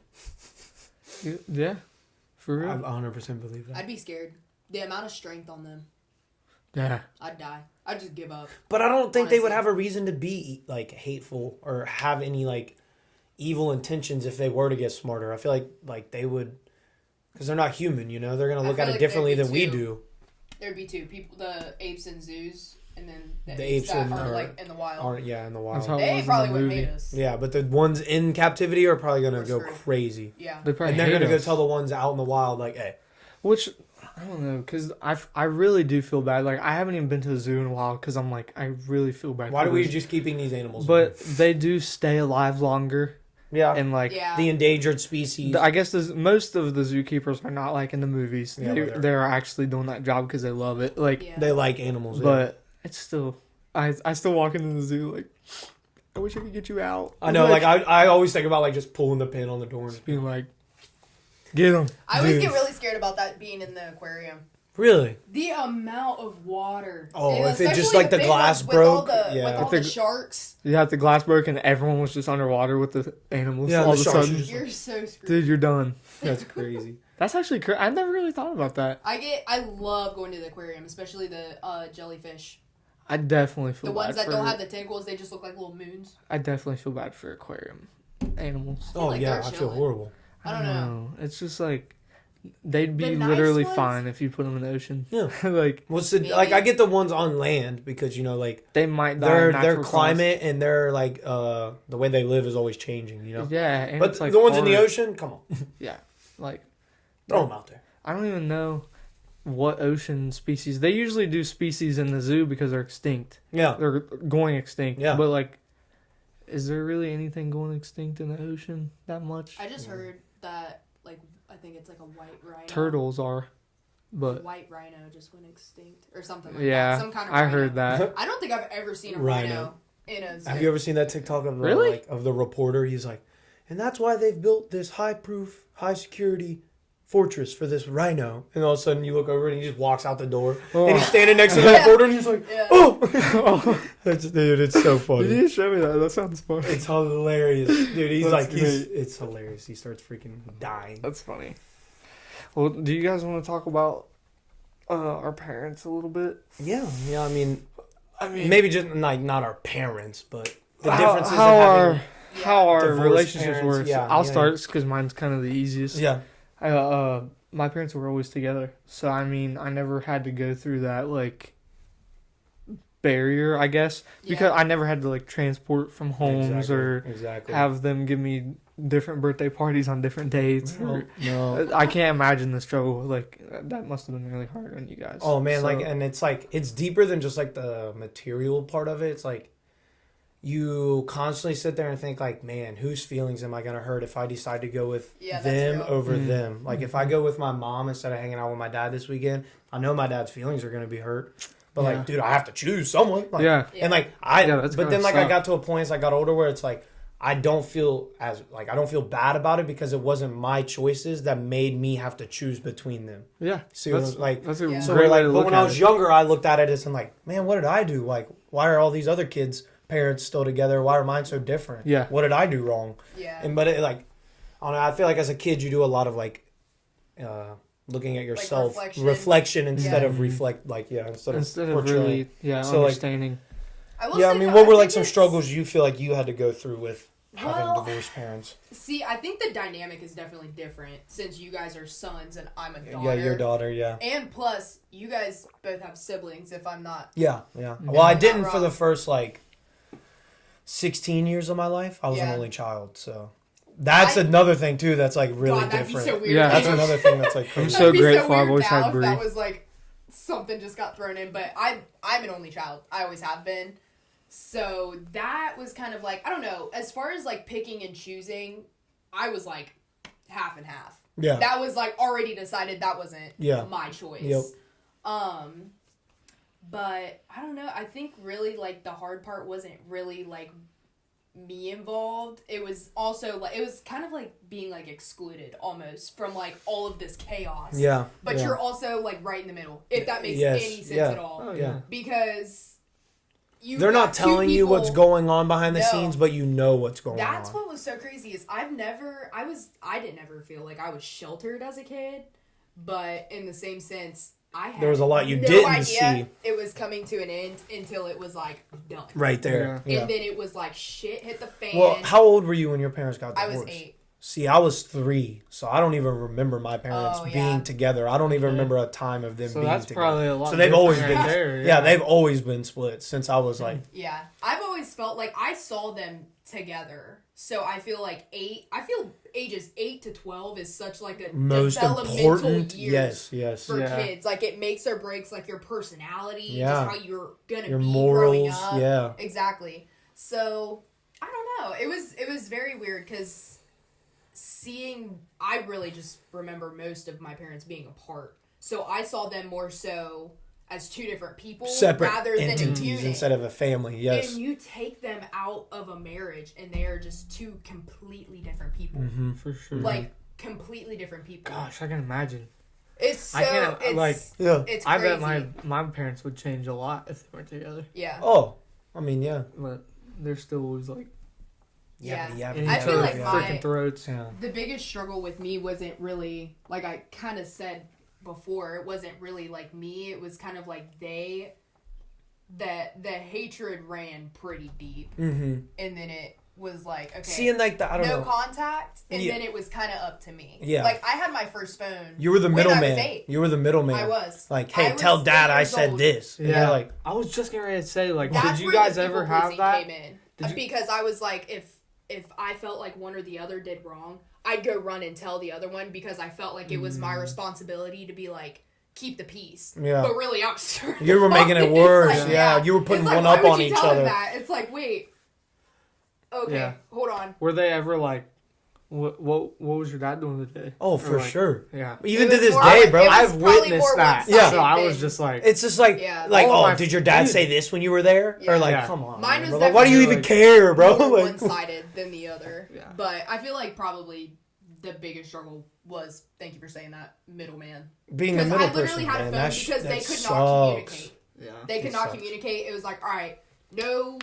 S2: Yeah, for real.
S1: I 100% believe that.
S3: I'd be scared. The amount of strength on them,
S2: Yeah.
S3: I'd die. I'd just give up.
S1: But I don't think they would
S3: Honestly.
S1: have a reason to be like hateful or have any like evil intentions if they were to get smarter. I feel like they would, because they're not human. You know, they're gonna
S3: I
S1: look
S3: feel
S1: at it
S3: like
S1: differently
S3: there'd
S1: than
S3: be
S1: we
S3: two.
S1: do.
S3: There'd be two people: the apes in zoos, and then the
S1: The
S3: apes
S1: apes
S3: that
S1: in
S3: are
S1: our-
S3: like in the wild.
S1: Aren't in the wild.
S2: That's how- it was
S3: They
S2: in
S3: probably
S2: the
S3: wouldn't
S2: movie.
S3: hate us.
S1: Yeah, but the ones in captivity are probably gonna
S3: For
S1: go
S3: sure.
S1: crazy,
S3: Yeah.
S2: They probably
S1: and they're
S2: hate
S1: gonna go
S2: us.
S1: tell the ones out in the wild like, "Hey,
S2: Which, I don't know, because I really do feel bad. Like, I haven't even been to the zoo in a while because I'm like, I really feel bad.
S1: why
S2: for
S1: do we
S2: those-
S1: just keep eating these animals?"
S2: But they do stay alive longer.
S1: yeah,
S2: And, like,
S3: Yeah.
S1: the endangered species.
S2: I guess most of the zookeepers are not like in the movies.
S1: Yeah,
S2: they,
S1: but
S2: they're actually doing that job because they love it. Like,
S3: Yeah.
S1: They like animals, yeah.
S2: but it's still, I still walk into the zoo like, I wish I could get you out.
S1: I know, like I always think about like just pulling the pin on the door. And,
S2: being like, get them.
S3: I always
S1: Dude.
S3: get really scared about that being in the aquarium.
S1: really?
S3: The amount of water.
S1: Oh,
S3: And
S1: if it just,
S3: especially
S1: like, the
S3: big
S1: glass
S3: ones with all
S1: broke,
S3: the,
S1: yeah.
S3: With all
S2: If
S3: the
S2: the-
S3: sharks.
S2: You have the glass broke and everyone was just underwater with the animals.
S1: Yeah,
S2: all
S1: the
S2: of a
S1: sharks
S2: sudden,
S1: are just-
S3: You're so screwed.
S2: dude, you're done.
S1: That's crazy.
S2: That's actually crazy. I never really thought about that.
S3: I love going to the aquarium, especially the jellyfish.
S2: I definitely feel
S3: The
S2: bad
S3: ones that
S2: for.
S3: don't have the tentacles, they just look like little moons.
S2: I definitely feel bad for aquarium animals.
S1: Oh
S3: like
S1: yeah,
S3: they're
S1: I feel
S3: chilling.
S1: horrible.
S3: I don't know.
S2: It's just like they'd be
S3: The nice
S2: literally
S3: ones?
S2: fine if you put them in the ocean.
S1: Yeah.
S2: Like
S1: What's the
S3: Maybe.
S1: like? I get the ones on land because you know like
S2: they might die.
S1: their
S2: of natural
S1: climate and their like the way they live is always changing. You know.
S2: causes. Yeah, and
S1: But
S2: it's like
S1: the ones in the
S2: hard.
S1: ocean, come on,
S2: Yeah, like
S1: throw them out there.
S2: I don't even know what ocean species. They usually do species in the zoo because they're extinct.
S1: Yeah.
S2: They're going extinct.
S1: Yeah.
S2: But like, is there really anything going extinct in the ocean that much?
S3: I just heard that, like, I think it's like a white rhino.
S2: Turtles are, but
S3: White rhino just went extinct or something like
S2: yeah,
S3: that. Some kind of
S2: I
S3: rhino.
S2: heard that.
S3: I don't think I've ever seen a
S1: Rhino.
S3: rhino in a zoo.
S1: Have you ever seen that TikTok of the
S2: Really?
S1: like of the reporter? He's like, and that's why they've built this high-proof, high-security fortress for this rhino. And all of a sudden, you look over and he just walks out the door, and he's standing next to the
S3: Yeah.
S1: reporter, and he's like,
S3: Yeah.
S1: "Oh, dude, it's so funny."
S2: You need to show me that. That sounds fun.
S1: It's hilarious, dude. He's
S2: That's
S1: like,
S2: great.
S1: it's hilarious. He starts freaking dying.
S2: That's funny. Well, do you guys want to talk about our parents a little bit?
S1: Yeah. I mean,
S2: I mean,
S1: maybe just like not our parents, but the
S2: how,
S1: differences
S2: how
S1: in
S2: our
S1: having.
S2: how our
S1: Divorced
S2: relationships
S1: parents,
S2: work.
S1: yeah,
S2: I'll
S1: yeah,
S2: start because mine's kind of the easiest.
S1: Yeah.
S2: My parents were always together, so I mean, I never had to go through that like barrier, I guess, because I never had to like transport from homes or
S1: exactly.
S2: have them give me different birthday parties on different dates.
S1: No.
S2: I can't imagine the struggle. Like that must have been really hard on you guys.
S1: Oh man,
S2: So-
S1: and it's deeper than just like the material part of it. It's like you constantly sit there and think like, man, whose feelings am I gonna hurt if I decide to go with
S3: Yeah, that's
S1: them
S3: real.
S1: over them? Like if I go with my mom instead of hanging out with my dad this weekend, I know my dad's feelings are gonna be hurt. But like, dude, I have to choose someone. Like,
S2: yeah.
S1: And like
S2: that's
S1: but
S2: gonna
S1: then like
S2: suck.
S1: I got to a point as I got older where it's like I don't feel bad about it because it wasn't my choices that made me have to choose between them.
S2: Yeah.
S1: See,
S2: That's
S1: like
S2: that's a
S3: Yeah.
S1: so
S2: great
S1: like,
S2: way to
S1: but
S2: look
S1: when
S2: at
S1: I was
S2: it.
S1: younger, I looked at it as I'm like, man, what did I do? Like, why are all these other kids' parents still together? Why are mine so different?
S2: Yeah.
S1: What did I do wrong?
S3: Yeah.
S1: And but it like, I don't know. I feel like as a kid, you do a lot of like, looking at yourself, reflection instead of reflect. Like instead of
S2: really
S1: So, like,
S2: understanding.
S3: I will
S1: Yeah, I
S3: say
S1: mean,
S3: though,
S1: what were
S3: think
S1: like some
S3: it's-
S1: struggles you feel like you had to go through with having
S3: Well,
S1: divorced parents?
S3: See, I think the dynamic is definitely different since you guys are sons and I'm a daughter.
S1: Yeah, your daughter. Yeah.
S3: And plus, you guys both have siblings. If I'm not,
S1: Yeah. Well, I
S3: Not
S1: didn't for
S3: wrong.
S1: the first like 16 years of my life. I was an
S3: Yeah.
S1: only child, so that's
S3: I-
S1: another thing too. That's like really
S3: God, that'd
S1: different.
S3: be so weird.
S2: Yeah.
S1: That's another thing that's like
S2: I'm
S1: crazy.
S2: so
S3: That'd be
S2: grateful I've
S3: weird
S2: always
S3: now
S2: had
S3: if
S2: Bree.
S3: that was like something just got thrown in, but I'm an only child. I always have been. So that was kind of like, I don't know, as far as like picking and choosing, I was like half and half.
S1: Yeah.
S3: That was like already decided that wasn't
S1: Yeah.
S3: my choice.
S1: Yep.
S3: But I don't know, I think really like the hard part wasn't really like me involved. It was also like, it was kind of like being like excluded almost from like all of this chaos.
S1: Yeah.
S3: But
S1: yeah.
S3: you're also like right in the middle, if that makes
S1: Yes,
S3: any sense
S1: yeah.
S3: at all.
S2: Oh,
S1: Yeah.
S3: Because
S1: They're not telling you what's going on behind the
S3: No.
S1: scenes, but you know what's going
S3: That's
S1: on.
S3: what was so crazy is I didn't ever feel like I was sheltered as a kid, but in the same sense, I had
S1: There was a lot you
S3: no
S1: didn't
S3: idea
S1: see.
S3: it was coming to an end until it was like done.
S1: Right there. Yeah.
S3: And then it was like shit hit the fan.
S1: Well, how old were you when your parents got
S3: I
S1: divorced?
S3: was 8.
S1: See, I was 3, so I don't even remember my parents
S3: Oh, yeah.
S1: being together. I don't even remember a time of them
S2: So
S1: being
S2: that's
S1: together.
S2: probably a lot.
S1: So they've always
S2: different
S1: been
S2: right there.
S1: Yeah, they've always been split since I was like
S3: Yeah. I've always felt like I saw them together. So I feel like ages 8 to 12 is such like a
S1: most
S3: developmental
S1: important.
S3: years
S1: Yes.
S3: for
S2: Yeah.
S3: kids. Like it makes or breaks like your personality,
S1: Yeah.
S3: just how you're gonna
S1: Your
S3: be growing
S1: morals,
S3: up.
S1: yeah.
S3: Exactly. So I don't know. It was very weird because I really just remember most of my parents being apart. So I saw them more so as two different people
S1: Separate
S3: rather than a
S1: entities
S3: unit.
S1: instead of a family. Yes.
S3: And you take them out of a marriage and they are just two completely different people.
S1: Mm-hmm.
S2: For sure.
S3: Like completely different people.
S2: Gosh, I can imagine.
S3: It's so
S2: I can't,
S3: it's
S2: like-
S1: Yeah.
S3: it's
S2: I
S3: crazy.
S2: bet my parents would change a lot if they weren't together.
S3: Yeah.
S1: Oh, I mean, yeah.
S2: But they're still always like
S3: Yeah.
S2: in
S3: I
S2: each
S3: feel
S2: other's
S3: like
S2: freaking throats.
S1: Yeah.
S3: The biggest struggle with me wasn't really, like I kind of said before, it wasn't really like me. It was kind of like the hatred ran pretty deep.
S1: Mm-hmm.
S3: And then it was like, okay,
S1: Seeing like the, I don't
S3: no
S1: know.
S3: contact. And
S1: Yeah.
S3: then it was kind of up to me.
S1: Yeah.
S3: Like I had my first phone.
S1: You were the
S3: when I was
S1: middleman.
S3: 8.
S1: You were the middleman.
S3: I was.
S1: Like,
S3: I
S1: hey,
S3: was
S1: tell dad
S3: 8
S1: I
S3: years
S1: said
S3: old.
S1: this.
S2: Yeah.
S1: Yeah. Like,
S2: I was just getting ready to say, like,
S3: That's
S2: did you
S3: where
S2: guys
S3: the
S2: ever
S3: people
S2: have
S3: pleasing
S2: that?
S3: Came in.
S2: Did you-
S3: Because I was like, if I felt like one or the other did wrong, I'd go run and tell the other one because I felt like it was my responsibility to be like, keep the peace.
S1: Yeah.
S3: But really, I was starting
S1: you
S3: to
S1: were making it
S3: fucking-
S1: worse.
S3: it's like,
S1: Yeah. You were putting
S3: It's like,
S1: one
S3: why
S1: up
S3: would
S1: on
S3: you
S1: each
S3: tell him
S1: other.
S3: That? It's like, wait. Okay,
S2: Yeah.
S3: hold on.
S2: Were they ever like, what was your dad doing today?
S1: Oh,
S2: Or,
S1: for
S2: like,
S1: sure.
S2: Yeah.
S1: Even
S3: It
S1: to
S3: was
S1: this
S3: more
S1: day,
S3: like-
S1: bro.
S3: it was
S2: I've
S3: probably
S2: witnessed
S3: more
S2: that.
S3: one-sided
S2: So I
S3: than-
S2: was just like,
S1: It's just like,
S3: Yeah.
S1: like,
S2: All of
S1: oh,
S2: my
S1: did your dad
S2: dude.
S1: say this when you were there?
S3: Yeah.
S1: Or like,
S2: Yeah.
S1: come on.
S3: Mine was
S1: bro. Like, why do you even
S2: definitely,
S1: care, bro?
S3: More
S1: Like,
S3: one-sided than the other.
S2: Yeah.
S3: But I feel like probably the biggest struggle was, thank you for saying that, middleman.
S1: being the
S3: Because
S1: middle
S3: I literally
S1: person,
S3: had a
S1: man.
S3: phone
S1: That
S3: because they
S1: that
S3: could
S1: sucks.
S3: not communicate.
S2: yeah.
S3: They could
S1: It
S3: not
S1: sucks.
S3: communicate. It was like, all right, no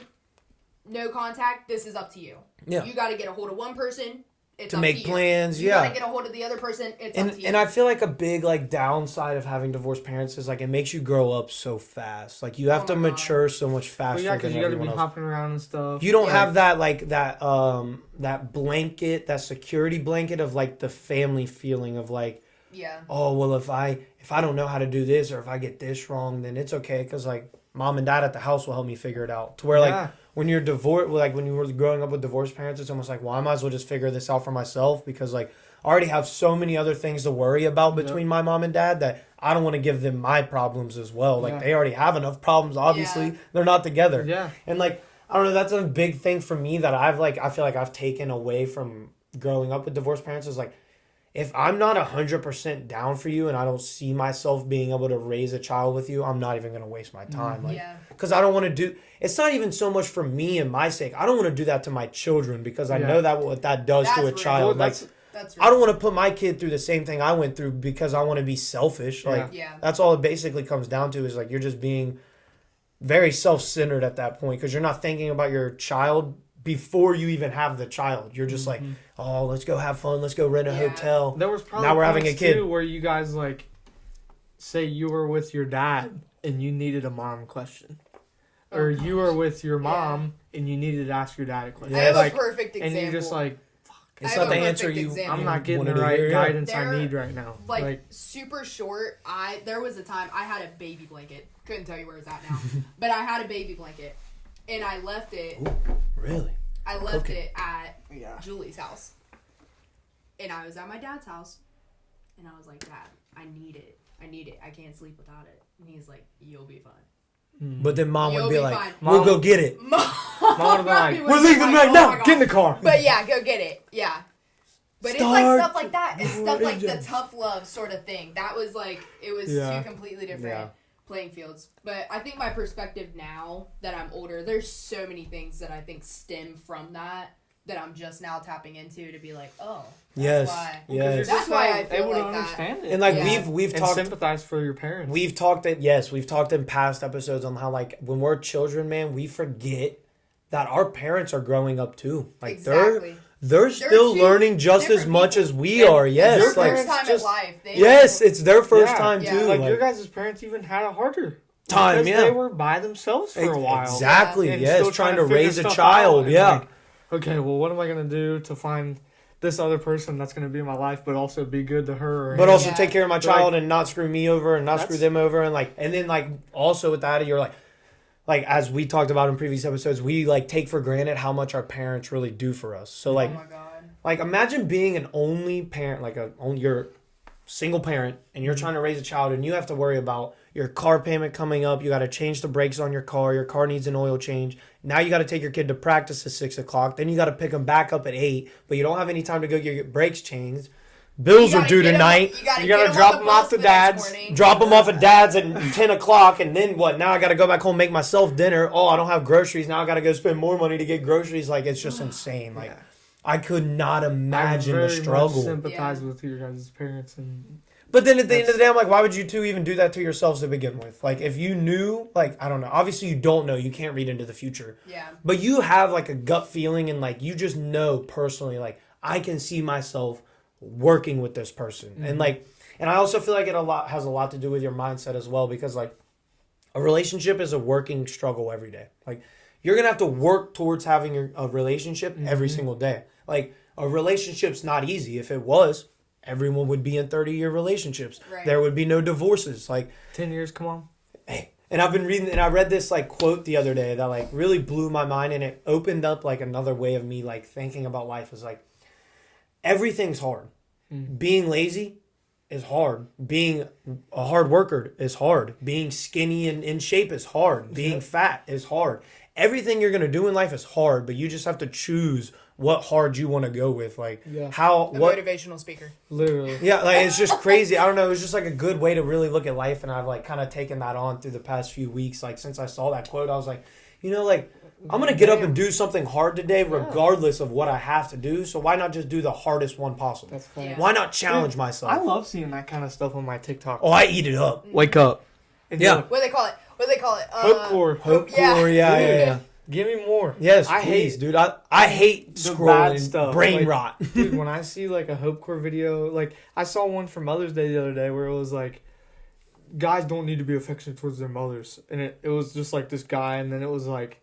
S3: contact. This is up to you.
S1: Yeah.
S3: You got to get a hold of one person. It's
S1: To
S3: up
S1: make
S3: to you.
S1: plans,
S3: You
S1: yeah.
S3: got to get a hold of the other person. It's up to you.
S1: And I feel like a big like downside of having divorced parents is like it makes you grow up so fast. Like you have
S3: Oh
S1: to
S3: my God.
S1: mature so much
S2: Well,
S1: faster
S2: yeah, because
S1: than
S2: you got to be
S1: everyone else.
S2: hopping around and stuff.
S1: You don't
S3: Yeah.
S1: have that like that blanket, that security blanket of like the family feeling of like,
S3: yeah.
S1: oh well, if I don't know how to do this or if I get this wrong, then it's okay because like mom and dad at the house will help me figure it out. To where like when you're divorced, like when you were growing up with divorced parents, it's almost like, well, I might as well just figure this out for myself because like I already have so many other things to worry about between my mom and dad that I don't want to give them my problems as well. Like they already have enough problems. Obviously, they're not together.
S2: Yeah,
S1: and like I don't know, that's a big thing for me that I feel like I've taken away from growing up with divorced parents is like, if I'm not 100% down for you and I don't see myself being able to raise a child with you, I'm not even going to waste my time. Like, because I don't want to do, it's not even so much for me and my sake. I don't want to do that to my children because I know that what that does to a child. Well, that's I don't want to put my kid through the same thing I went through because I want to be selfish. Like, that's all it basically comes down to is like, you're just being very self-centered at that point because you're not thinking about your child before you even have the child. You're just like, oh, let's go have fun. Let's go rent a hotel.
S2: There was probably
S1: now we're having a kid
S2: too where you guys like say you were with your dad and you needed a mom question. Or you were with your mom and you needed to ask your dad a question.
S3: I have
S2: like,
S3: a perfect example.
S2: And you're just like,
S1: it's not the answer
S2: I'm not getting the right guidance I need right now.
S3: Like super short. There was a time I had a baby blanket. Couldn't tell you where it's at now, but I had a baby blanket, and I left it.
S1: Ooh, really?
S3: I left it at Julie's house, and I was at my dad's house, and I was like, Dad, I need it. I can't sleep without it. And he's like, you'll be fine.
S1: But then mom would be like,
S3: fine.
S1: we'll go get it.
S2: Mom would be like,
S1: we're leaving right now. Get in the car.
S3: But yeah, go get it. Yeah. But it's like stuff like that. It's stuff like the tough love sort of thing. That was like, it was two completely different playing fields. But I think my perspective now that I'm older, there's so many things that I think stem from that I'm just now tapping into to be like, oh, that's why.
S1: Yes.
S3: That's why I feel
S2: able
S3: like
S2: to understand it.
S1: And like we've talked,
S2: sympathize for your parents.
S1: We've talked in past episodes on how like when we're children, man, we forget that our parents are growing up too. Like they're still learning just as much as we are. Yes,
S3: it's their first time in life.
S1: It's their first time too.
S2: Like your guys' parents even had a harder
S1: time.
S2: Because they were by themselves for a while.
S1: Exactly. Yes, trying to raise a child.
S2: Like, okay, well, what am I gonna do to find this other person that's gonna be in my life, but also be good to her,
S1: but also take care of my child and not screw me over and not screw them over, and then also with that, you're like as we talked about in previous episodes, we like take for granted how much our parents really do for us. So like,
S3: oh my God.
S1: Like imagine being an only parent, you're single parent, and you're trying to raise a child, and you have to worry about your car payment coming up. You got to change the brakes on your car needs an oil change. Now you got to take your kid to practice at 6 o'clock. Then you got to pick them back up at 8, but you don't have any time to go get your brakes changed. Bills are due tonight.
S2: You gotta drop them off to dad's.
S1: Drop them off at dad's at 10 o'clock, and then what? Now I gotta go back home, make myself dinner. Oh, I don't have groceries. Now I gotta go spend more money to get groceries. Like, it's just insane. Like, I could not imagine the struggle.
S2: I sympathize with your guys' parents.
S1: But then at the end of the day, I'm like, why would you two even do that to yourselves to begin with? Like, if you knew, like, I don't know. Obviously, you don't know. You can't read into the future.
S3: Yeah.
S1: But you have, like, a gut feeling, and, like, you just know personally, like, I can see myself working with this person. And I also feel like it has a lot to do with your mindset as well, because like a relationship is a working struggle every day. Like you're gonna have to work towards having a relationship every single day. Like a relationship's not easy. If it was, everyone would be in 30-year relationships. Right. There would be no divorces. Like
S2: 10 years, come on.
S1: Hey, and I've been reading, and I read this like quote the other day that like really blew my mind, and it opened up like another way of me like thinking about life. Is like, everything's hard. Being lazy is hard. Being a hard worker is hard. Being skinny and in shape is hard. Being fat is hard. Everything you're going to do in life is hard, but you just have to choose what hard you want to go with. Like
S3: motivational speaker.
S2: Literally.
S1: Yeah, like it's just crazy. I don't know. It was just like a good way to really look at life, and I've like kind of taken that on through the past few weeks. Like since I saw that quote, I was like, you know, like I'm going to get up and do something hard today regardless of what I have to do. So why not just do the hardest one possible?
S2: That's funny.
S3: Yeah.
S1: Why not challenge myself?
S2: I love seeing that kind of stuff on my TikTok.
S1: Oh, I eat it up.
S2: Wake up.
S3: And what do they call it?
S2: Hope core.
S1: Hope core, yeah.
S2: Give me more.
S1: Yes, please, dude. I hate scrolling stuff. Brain rot.
S2: Dude, when I see like a Hope Core video, like I saw one for Mother's Day the other day where it was like, guys don't need to be affectionate towards their mothers. And it was just like this guy, and then it was like,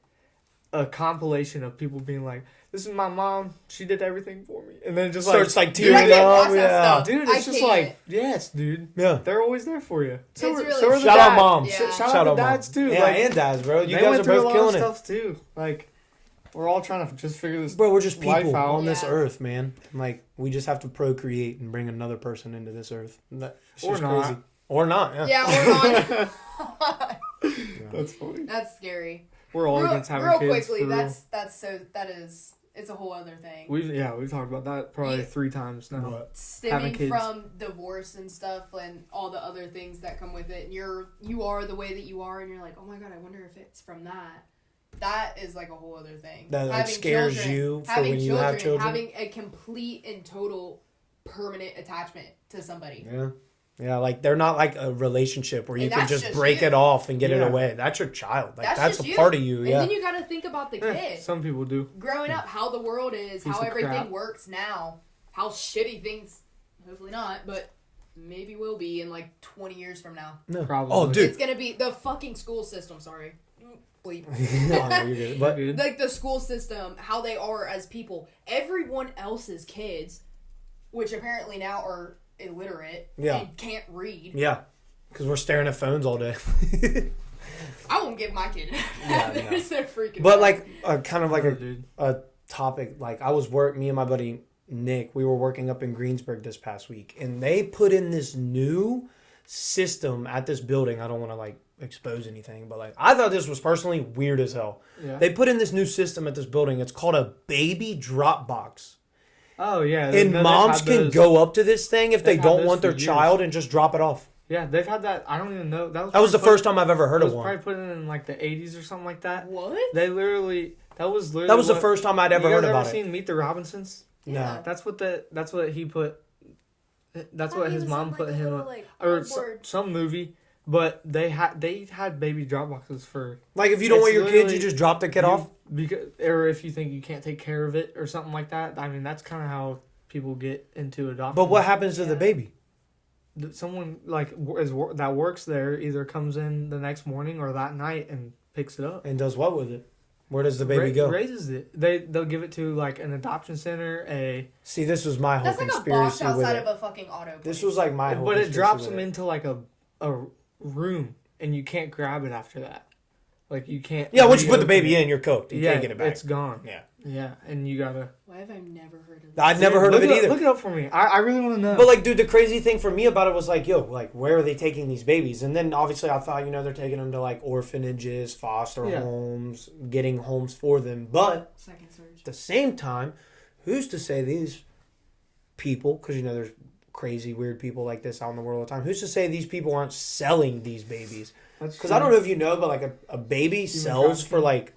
S2: a compilation of people being like, "This is my mom. She did everything for me," and then just
S1: starts like
S3: Dude, I
S1: tearing
S3: can't
S1: up.
S3: watch that
S1: Yeah.
S3: stuff.
S2: dude,
S3: I
S2: it's just
S3: can't.
S2: like, yes, dude.
S1: Yeah.
S2: They're always there for you. So
S3: It's
S2: are,
S3: really
S2: so are the
S1: Shout out
S2: dads.
S1: moms.
S3: Yeah.
S2: Shout out the dads too.
S1: Yeah,
S2: like,
S1: and dads, bro. You
S2: they
S1: guys
S2: went
S1: are
S2: through a
S1: both
S2: lot
S1: killing
S2: of
S1: it.
S2: stuff too. Like, we're all trying to just figure this.
S1: Bro, we're just
S2: life
S1: people
S2: out.
S1: on this
S3: Yeah.
S1: earth, man. Like, we just have to procreate and bring another person into this earth. It's
S2: Or
S1: just
S2: not.
S1: crazy. Or not, yeah.
S3: Yeah, we're on.
S2: That's funny.
S3: That's scary.
S2: We're all
S3: Real,
S2: against having
S3: real
S2: kids.
S3: quickly,
S2: for real.
S3: it's a whole other thing.
S2: We've talked about that probably
S3: Yeah.
S2: 3 times now.
S1: What?
S3: Stemming
S2: having kids.
S3: from divorce and stuff and all the other things that come with it, and you are the way that you are, and you're like, oh my god, I wonder if it's from that. That is like a whole other thing.
S1: That like,
S3: Having
S1: scares
S3: children-
S1: you for
S3: having
S1: when you have children.
S3: having a complete and total permanent attachment to somebody.
S1: Yeah. Yeah, like they're not like a relationship where you
S3: And
S1: can
S3: that's
S1: just
S3: just
S1: break
S3: you.
S1: it off and get it
S2: Yeah.
S1: away. That's your child. Like that's
S3: just
S1: a part of you.
S3: And
S1: Yeah.
S3: then you got to think about the kid.
S2: Some people do.
S3: Growing up, how the world is,
S2: Piece
S3: how
S2: of
S3: everything
S2: crap.
S3: works now, how shitty things, hopefully not, but maybe will be in like 20 years from now.
S1: No.
S2: Probably.
S1: Oh, dude.
S3: It's gonna be the fucking school system. Sorry, bleep.
S1: No, you're good. But
S2: Dude.
S3: Like the school system, how they are as people. Everyone else's kids, which apparently now are illiterate
S1: Yeah.
S3: and can't read.
S1: yeah, because we're staring at phones all day.
S3: I won't give my kid.
S1: Yeah,
S3: There's no freaking.
S1: But
S3: way.
S1: like kind of like
S2: Oh, dude.
S1: a topic. Like me and my buddy Nick, we were working up in Greensburg this past week, and they put in this new system at this building. I don't want to like expose anything, but like I thought this was personally weird as hell.
S2: Yeah.
S1: They put in this new system at this building. It's called a baby drop box.
S2: Oh yeah.
S1: And
S2: no, they've
S1: moms
S2: had
S1: can
S2: those.
S1: go up to this thing if they
S2: They've had
S1: don't
S2: those
S1: want their
S2: for years.
S1: child and just drop it off.
S2: Yeah, they've had that. I don't even know.
S1: That was the
S2: probably
S1: first time I've ever heard
S2: It
S1: of
S2: was probably
S1: one.
S2: put in like the 80s or something like that.
S3: What?
S2: They literally. That was literally.
S1: That was the
S2: what-
S1: first time I'd ever
S2: you
S1: heard
S2: guys
S1: about
S2: ever
S1: it.
S2: seen Meet the Robinsons?
S3: Yeah.
S2: That's what he put. That's
S3: I
S2: what
S3: thought
S2: his
S3: he was
S2: mom
S3: in, like,
S2: put
S3: a
S2: him
S3: little,
S2: on,
S3: like,
S2: or
S3: cardboard-
S2: some movie. But they had baby drop boxes for
S1: Like if you don't
S2: It's
S1: want your kids,
S2: literally-
S1: you just drop the kid
S2: you-
S1: off.
S2: because, or if you think you can't take care of it or something like that. I mean, that's kind of how people get into adoption.
S1: But what happens to the
S3: Yeah.
S1: baby?
S2: Someone like that works there either comes in the next morning or that night and picks it up.
S1: And does what with it? Where does the baby go?
S2: Raises it. They'll give it to like an adoption center.
S1: See, this was my whole
S3: That's like a box
S1: conspiracy with
S3: outside
S1: it.
S3: of a fucking auto.
S1: This
S3: place.
S1: was like my whole
S2: But it
S1: conspiracy
S2: drops
S1: with
S2: them
S1: it.
S2: into like a room, and you can't grab it after that. Like you can't.
S1: Yeah, once you put the
S2: reopen
S1: baby
S2: it.
S1: in, you're cooked. You
S2: yeah,
S1: can't get it back.
S2: it's gone.
S1: Yeah.
S2: Yeah, and you gotta.
S3: Why have I never heard of this?
S1: I'd never heard of it either.
S2: Look it up for me. I really want to know.
S1: But like, dude, the crazy thing for me about it was like, yo, like, where are they taking these babies? And then obviously I thought, they're taking them to like orphanages, foster
S2: Yeah.
S1: homes, getting homes for them. But
S3: Second surge.
S1: at the same time, who's to say these people, because there's crazy, weird people like this out in the world all the time, who's to say these people aren't selling these babies? Because I don't know if you know, but like a baby sells for like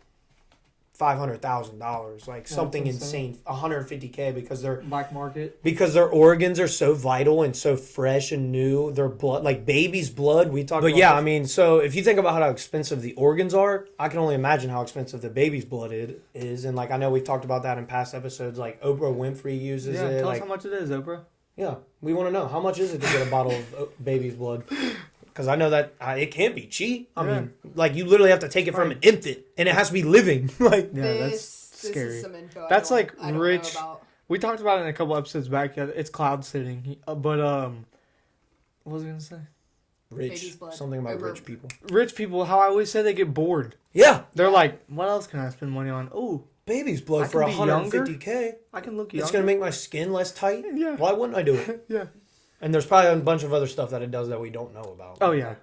S1: $500,000, like something insane, $150K, because
S2: black market.
S1: because their organs are so vital and so fresh and new. Their blood, like baby's blood, we talked. But yeah, I mean, so if you think about how expensive the organs are, I can only imagine how expensive the baby's blood is. And like I know we've talked about that in past episodes. Like Oprah Winfrey uses
S2: Yeah,
S1: it.
S2: tell
S1: Like,
S2: us how much it is, Oprah.
S1: yeah, we want to know how much is it to get a bottle of baby's blood. Because I know that it can't be cheap. I mean, like you literally have to take it from an infant, and it has to be living. Like,
S2: Yeah,
S3: this
S2: that's
S3: This
S2: scary.
S3: is some info
S2: That's like
S3: I don't
S2: rich.
S3: know about.
S2: We talked about it in a couple episodes back. Yeah, it's cloud sitting. But what was I gonna say?
S3: Baby's
S1: rich,
S3: blood.
S1: something about
S3: Oprah.
S1: rich people.
S2: Rich people, how I always say they get bored.
S1: Yeah,
S2: They're like, what else can I spend money on? Oh,
S1: baby's
S2: I
S1: blood for
S2: can be younger.
S1: $150K.
S2: I can look younger.
S1: It's gonna make my skin less tight.
S2: Yeah.
S1: Why wouldn't I do it?
S2: Yeah.
S1: And there's probably a bunch of other stuff that it does that we don't know about.
S2: Oh yeah.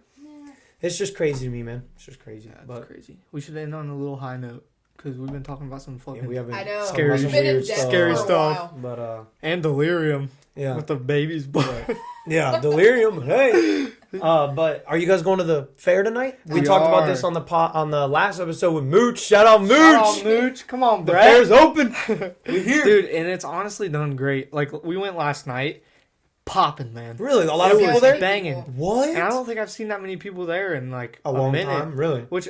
S1: It's just crazy to me, man. It's just crazy.
S2: Yeah,
S1: but
S2: that's crazy. We should end on a little high note because we've been talking about some
S1: yeah,
S2: fucking
S1: we haven't.
S3: I know.
S2: Scary
S3: We've
S2: shit.
S3: been in
S1: Weird
S3: depth
S1: stuff.
S2: Scary
S3: for a
S2: stuff.
S3: while.
S1: But
S2: and delirium
S1: yeah,
S2: with the baby's blood.
S1: yeah, delirium. Hey, but are you guys going to the fair tonight? We
S2: We
S1: talked about
S2: are.
S1: this on the last episode with Mooch. Shout out Mooch.
S2: Oh, Mooch, come on,
S1: The
S2: Brad.
S1: fair's open. We here,
S2: Dude, and it's honestly done great. Like we went last night, popping, man.
S1: Really, a lot of
S2: It
S1: people
S2: was
S1: there.
S2: banging.
S1: What?
S2: And I don't think I've seen that many people there in like
S1: a long
S2: minute.
S1: time. Really?
S2: Which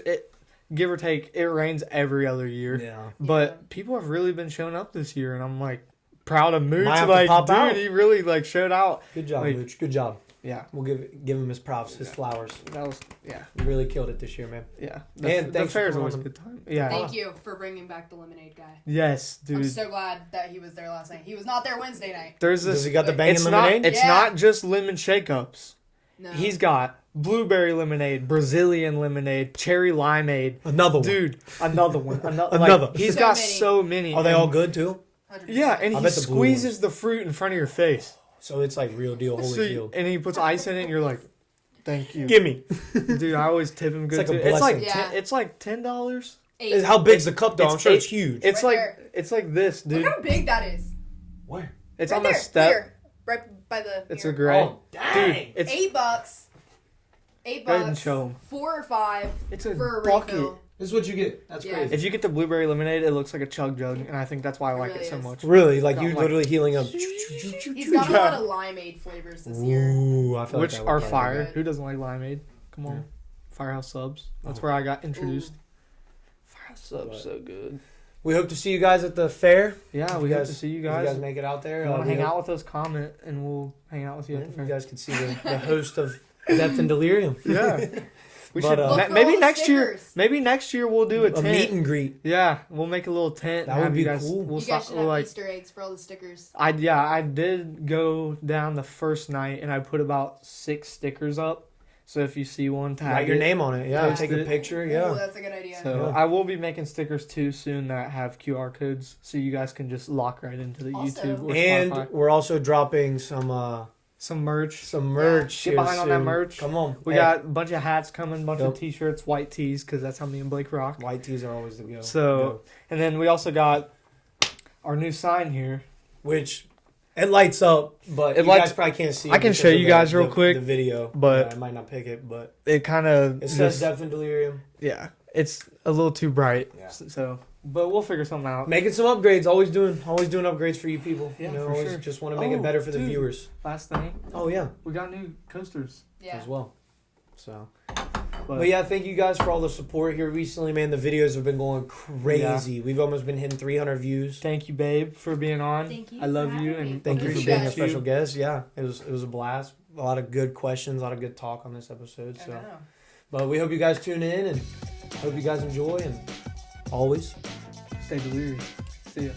S2: give or take, it rains every other year.
S1: Yeah.
S2: But people have really been showing up this year, and I'm like proud of Mooch.
S1: Might have to
S2: Like,
S1: pop
S2: dude,
S1: out.
S2: he really like showed out.
S1: Good job,
S2: Like,
S1: Mooch. Good job.
S2: Yeah.
S1: We'll give him his props, his flowers.
S2: That was, yeah.
S1: You really killed it this year, man.
S2: Yeah.
S1: And
S2: The
S1: thanks for
S2: fair is
S1: coming
S2: always a
S1: on.
S2: good time. Yeah.
S3: Thank you for bringing back the lemonade guy.
S2: Yes, dude.
S3: I'm so glad that he was there last night. He was not there Wednesday night.
S2: There's this.
S1: Does he got the banging
S2: It's
S1: lemonade?
S2: not. It's
S3: Yeah.
S2: not just lemon shake-ups.
S3: No.
S2: He's got blueberry lemonade, Brazilian lemonade, cherry limeade.
S1: Another one.
S2: Dude, another one.
S1: Another.
S2: Like, he's
S3: So
S2: got
S3: many.
S2: so many.
S1: Are they
S2: and-
S1: all good too?
S3: 100%.
S2: Yeah, and
S1: I
S2: he
S1: bet the blue
S2: squeezes the fruit in front of your face.
S1: So it's like real deal
S2: So
S1: Holyfield.
S2: and he puts ice in it, and you're like, "Thank you,
S1: Gimme.
S2: dude." I always tip him good
S1: It's like a
S2: too. It's like
S3: blessing.
S2: it's like $10.
S3: 8.
S1: How big's the cup though? I'm
S2: It's
S1: sure it's
S2: eight.
S1: huge.
S2: It's
S3: Right
S2: like
S3: there.
S2: it's like this,
S3: Look
S2: dude.
S3: how big that is.
S1: Where?
S2: It's
S3: Right
S2: on
S3: there.
S2: the step.
S3: Here. Right by the
S2: It's
S3: mirror.
S2: a gray.
S1: Oh, dang.
S2: Dude, it's
S3: $8. $8.
S2: Go ahead and show 'em.
S3: 4 or 5
S2: it's a
S3: for a
S2: bucket.
S3: refill.
S1: This is what you get. That's
S3: Yeah.
S1: crazy.
S2: If you get the blueberry lemonade, it looks like a chug jug, and I think that's why I
S3: It
S2: like
S3: really
S2: it so
S3: is.
S2: much.
S1: Really, like you
S2: Like-
S1: literally healing up.
S3: He's got a lot of limeade flavors this year.
S1: Ooh, I feel
S2: Which
S1: like that
S2: are
S1: would be
S2: fire.
S3: good.
S2: Who doesn't like limeade? Come on,
S1: Yeah.
S2: Firehouse subs. That's
S1: Oh.
S2: where I got introduced.
S3: Ooh.
S2: Firehouse subs,
S1: But-
S2: so good.
S1: We hope to see you guys at the fair.
S2: Yeah,
S1: If
S2: we
S1: you
S2: hope
S1: guys-
S2: to see you
S1: If
S2: guys.
S1: you guys make it out there,
S2: If you want to
S1: we
S2: hang
S1: hope-
S2: out with us, comment, and we'll hang out with you
S1: Yeah,
S2: at the
S1: you
S2: fair.
S1: guys can see the host of Depth and Delirium.
S2: Yeah, we
S1: But,
S2: should.
S1: Look
S3: for all
S2: Maybe
S3: the
S2: next year.
S3: stickers.
S2: Maybe next year we'll do a
S1: A
S2: tent.
S1: meet and greet.
S2: Yeah, we'll make a little tent.
S1: That
S2: and
S1: would
S2: have
S1: be
S2: you guys,
S1: cool.
S2: We'll
S3: You guys should
S2: we'll
S3: have
S2: like.
S3: Easter eggs for all the stickers.
S2: I did go down the first night and I put about 6 stickers up. So if you see one, tag
S1: Write your
S2: it.
S1: name on it. Yeah,
S2: Post
S1: take a
S2: it.
S1: picture.
S3: Ooh,
S1: Yeah.
S3: that's a good idea.
S2: So
S1: Yeah.
S2: I will be making stickers too soon that have QR codes, so you guys can just lock right into the
S3: Awesome.
S2: YouTube or
S1: And
S2: Spotify.
S1: we're also dropping some
S2: Some merch.
S1: merch.
S2: Get
S1: here
S2: behind on that
S1: soon.
S2: merch.
S1: Come on.
S2: We
S1: Hey,
S2: got a bunch of hats coming, a bunch
S1: Yep.
S2: of t-shirts, white tees, because that's how me and Blake rock.
S1: white tees are always the go.
S2: So- And then we also got our new sign here.
S1: Which it lights up, but
S2: It
S1: you
S2: lights-
S1: guys probably can't see.
S2: I
S1: it
S2: can
S1: because
S2: show
S1: of
S2: you guys real
S1: the
S2: quick,
S1: video,
S2: but-
S1: I might not pick it. But
S2: It kind of
S1: it says Depth and Delirium.
S2: yeah, it's a little too bright.
S1: Yeah.
S2: So, but we'll figure something out.
S1: Making some upgrades. Always doing upgrades for you people.
S2: Yeah,
S1: you know,
S2: for
S1: always
S2: sure.
S1: just want to make
S2: Oh,
S1: it better for the
S2: dude.
S1: viewers.
S2: Last thing,
S1: Oh yeah,
S2: we got new coasters.
S3: Yeah.
S1: as well. So.
S2: But,
S1: But yeah, thank you guys for all the support here recently, man. The videos have been going crazy. We've almost been hitting 300 views.
S2: thank you, babe, for being on.
S3: Thank you
S2: I love
S3: for
S2: you
S3: having me.
S2: and
S1: Thank you for
S3: Appreciate
S1: being a
S3: it.
S1: special guest. Yeah, it was a blast. A lot of good questions, a lot of good talk on this episode.
S3: I
S1: So,
S3: know.
S1: but we hope you guys tune in and hope you guys enjoy and always
S2: Stay delirious. See ya.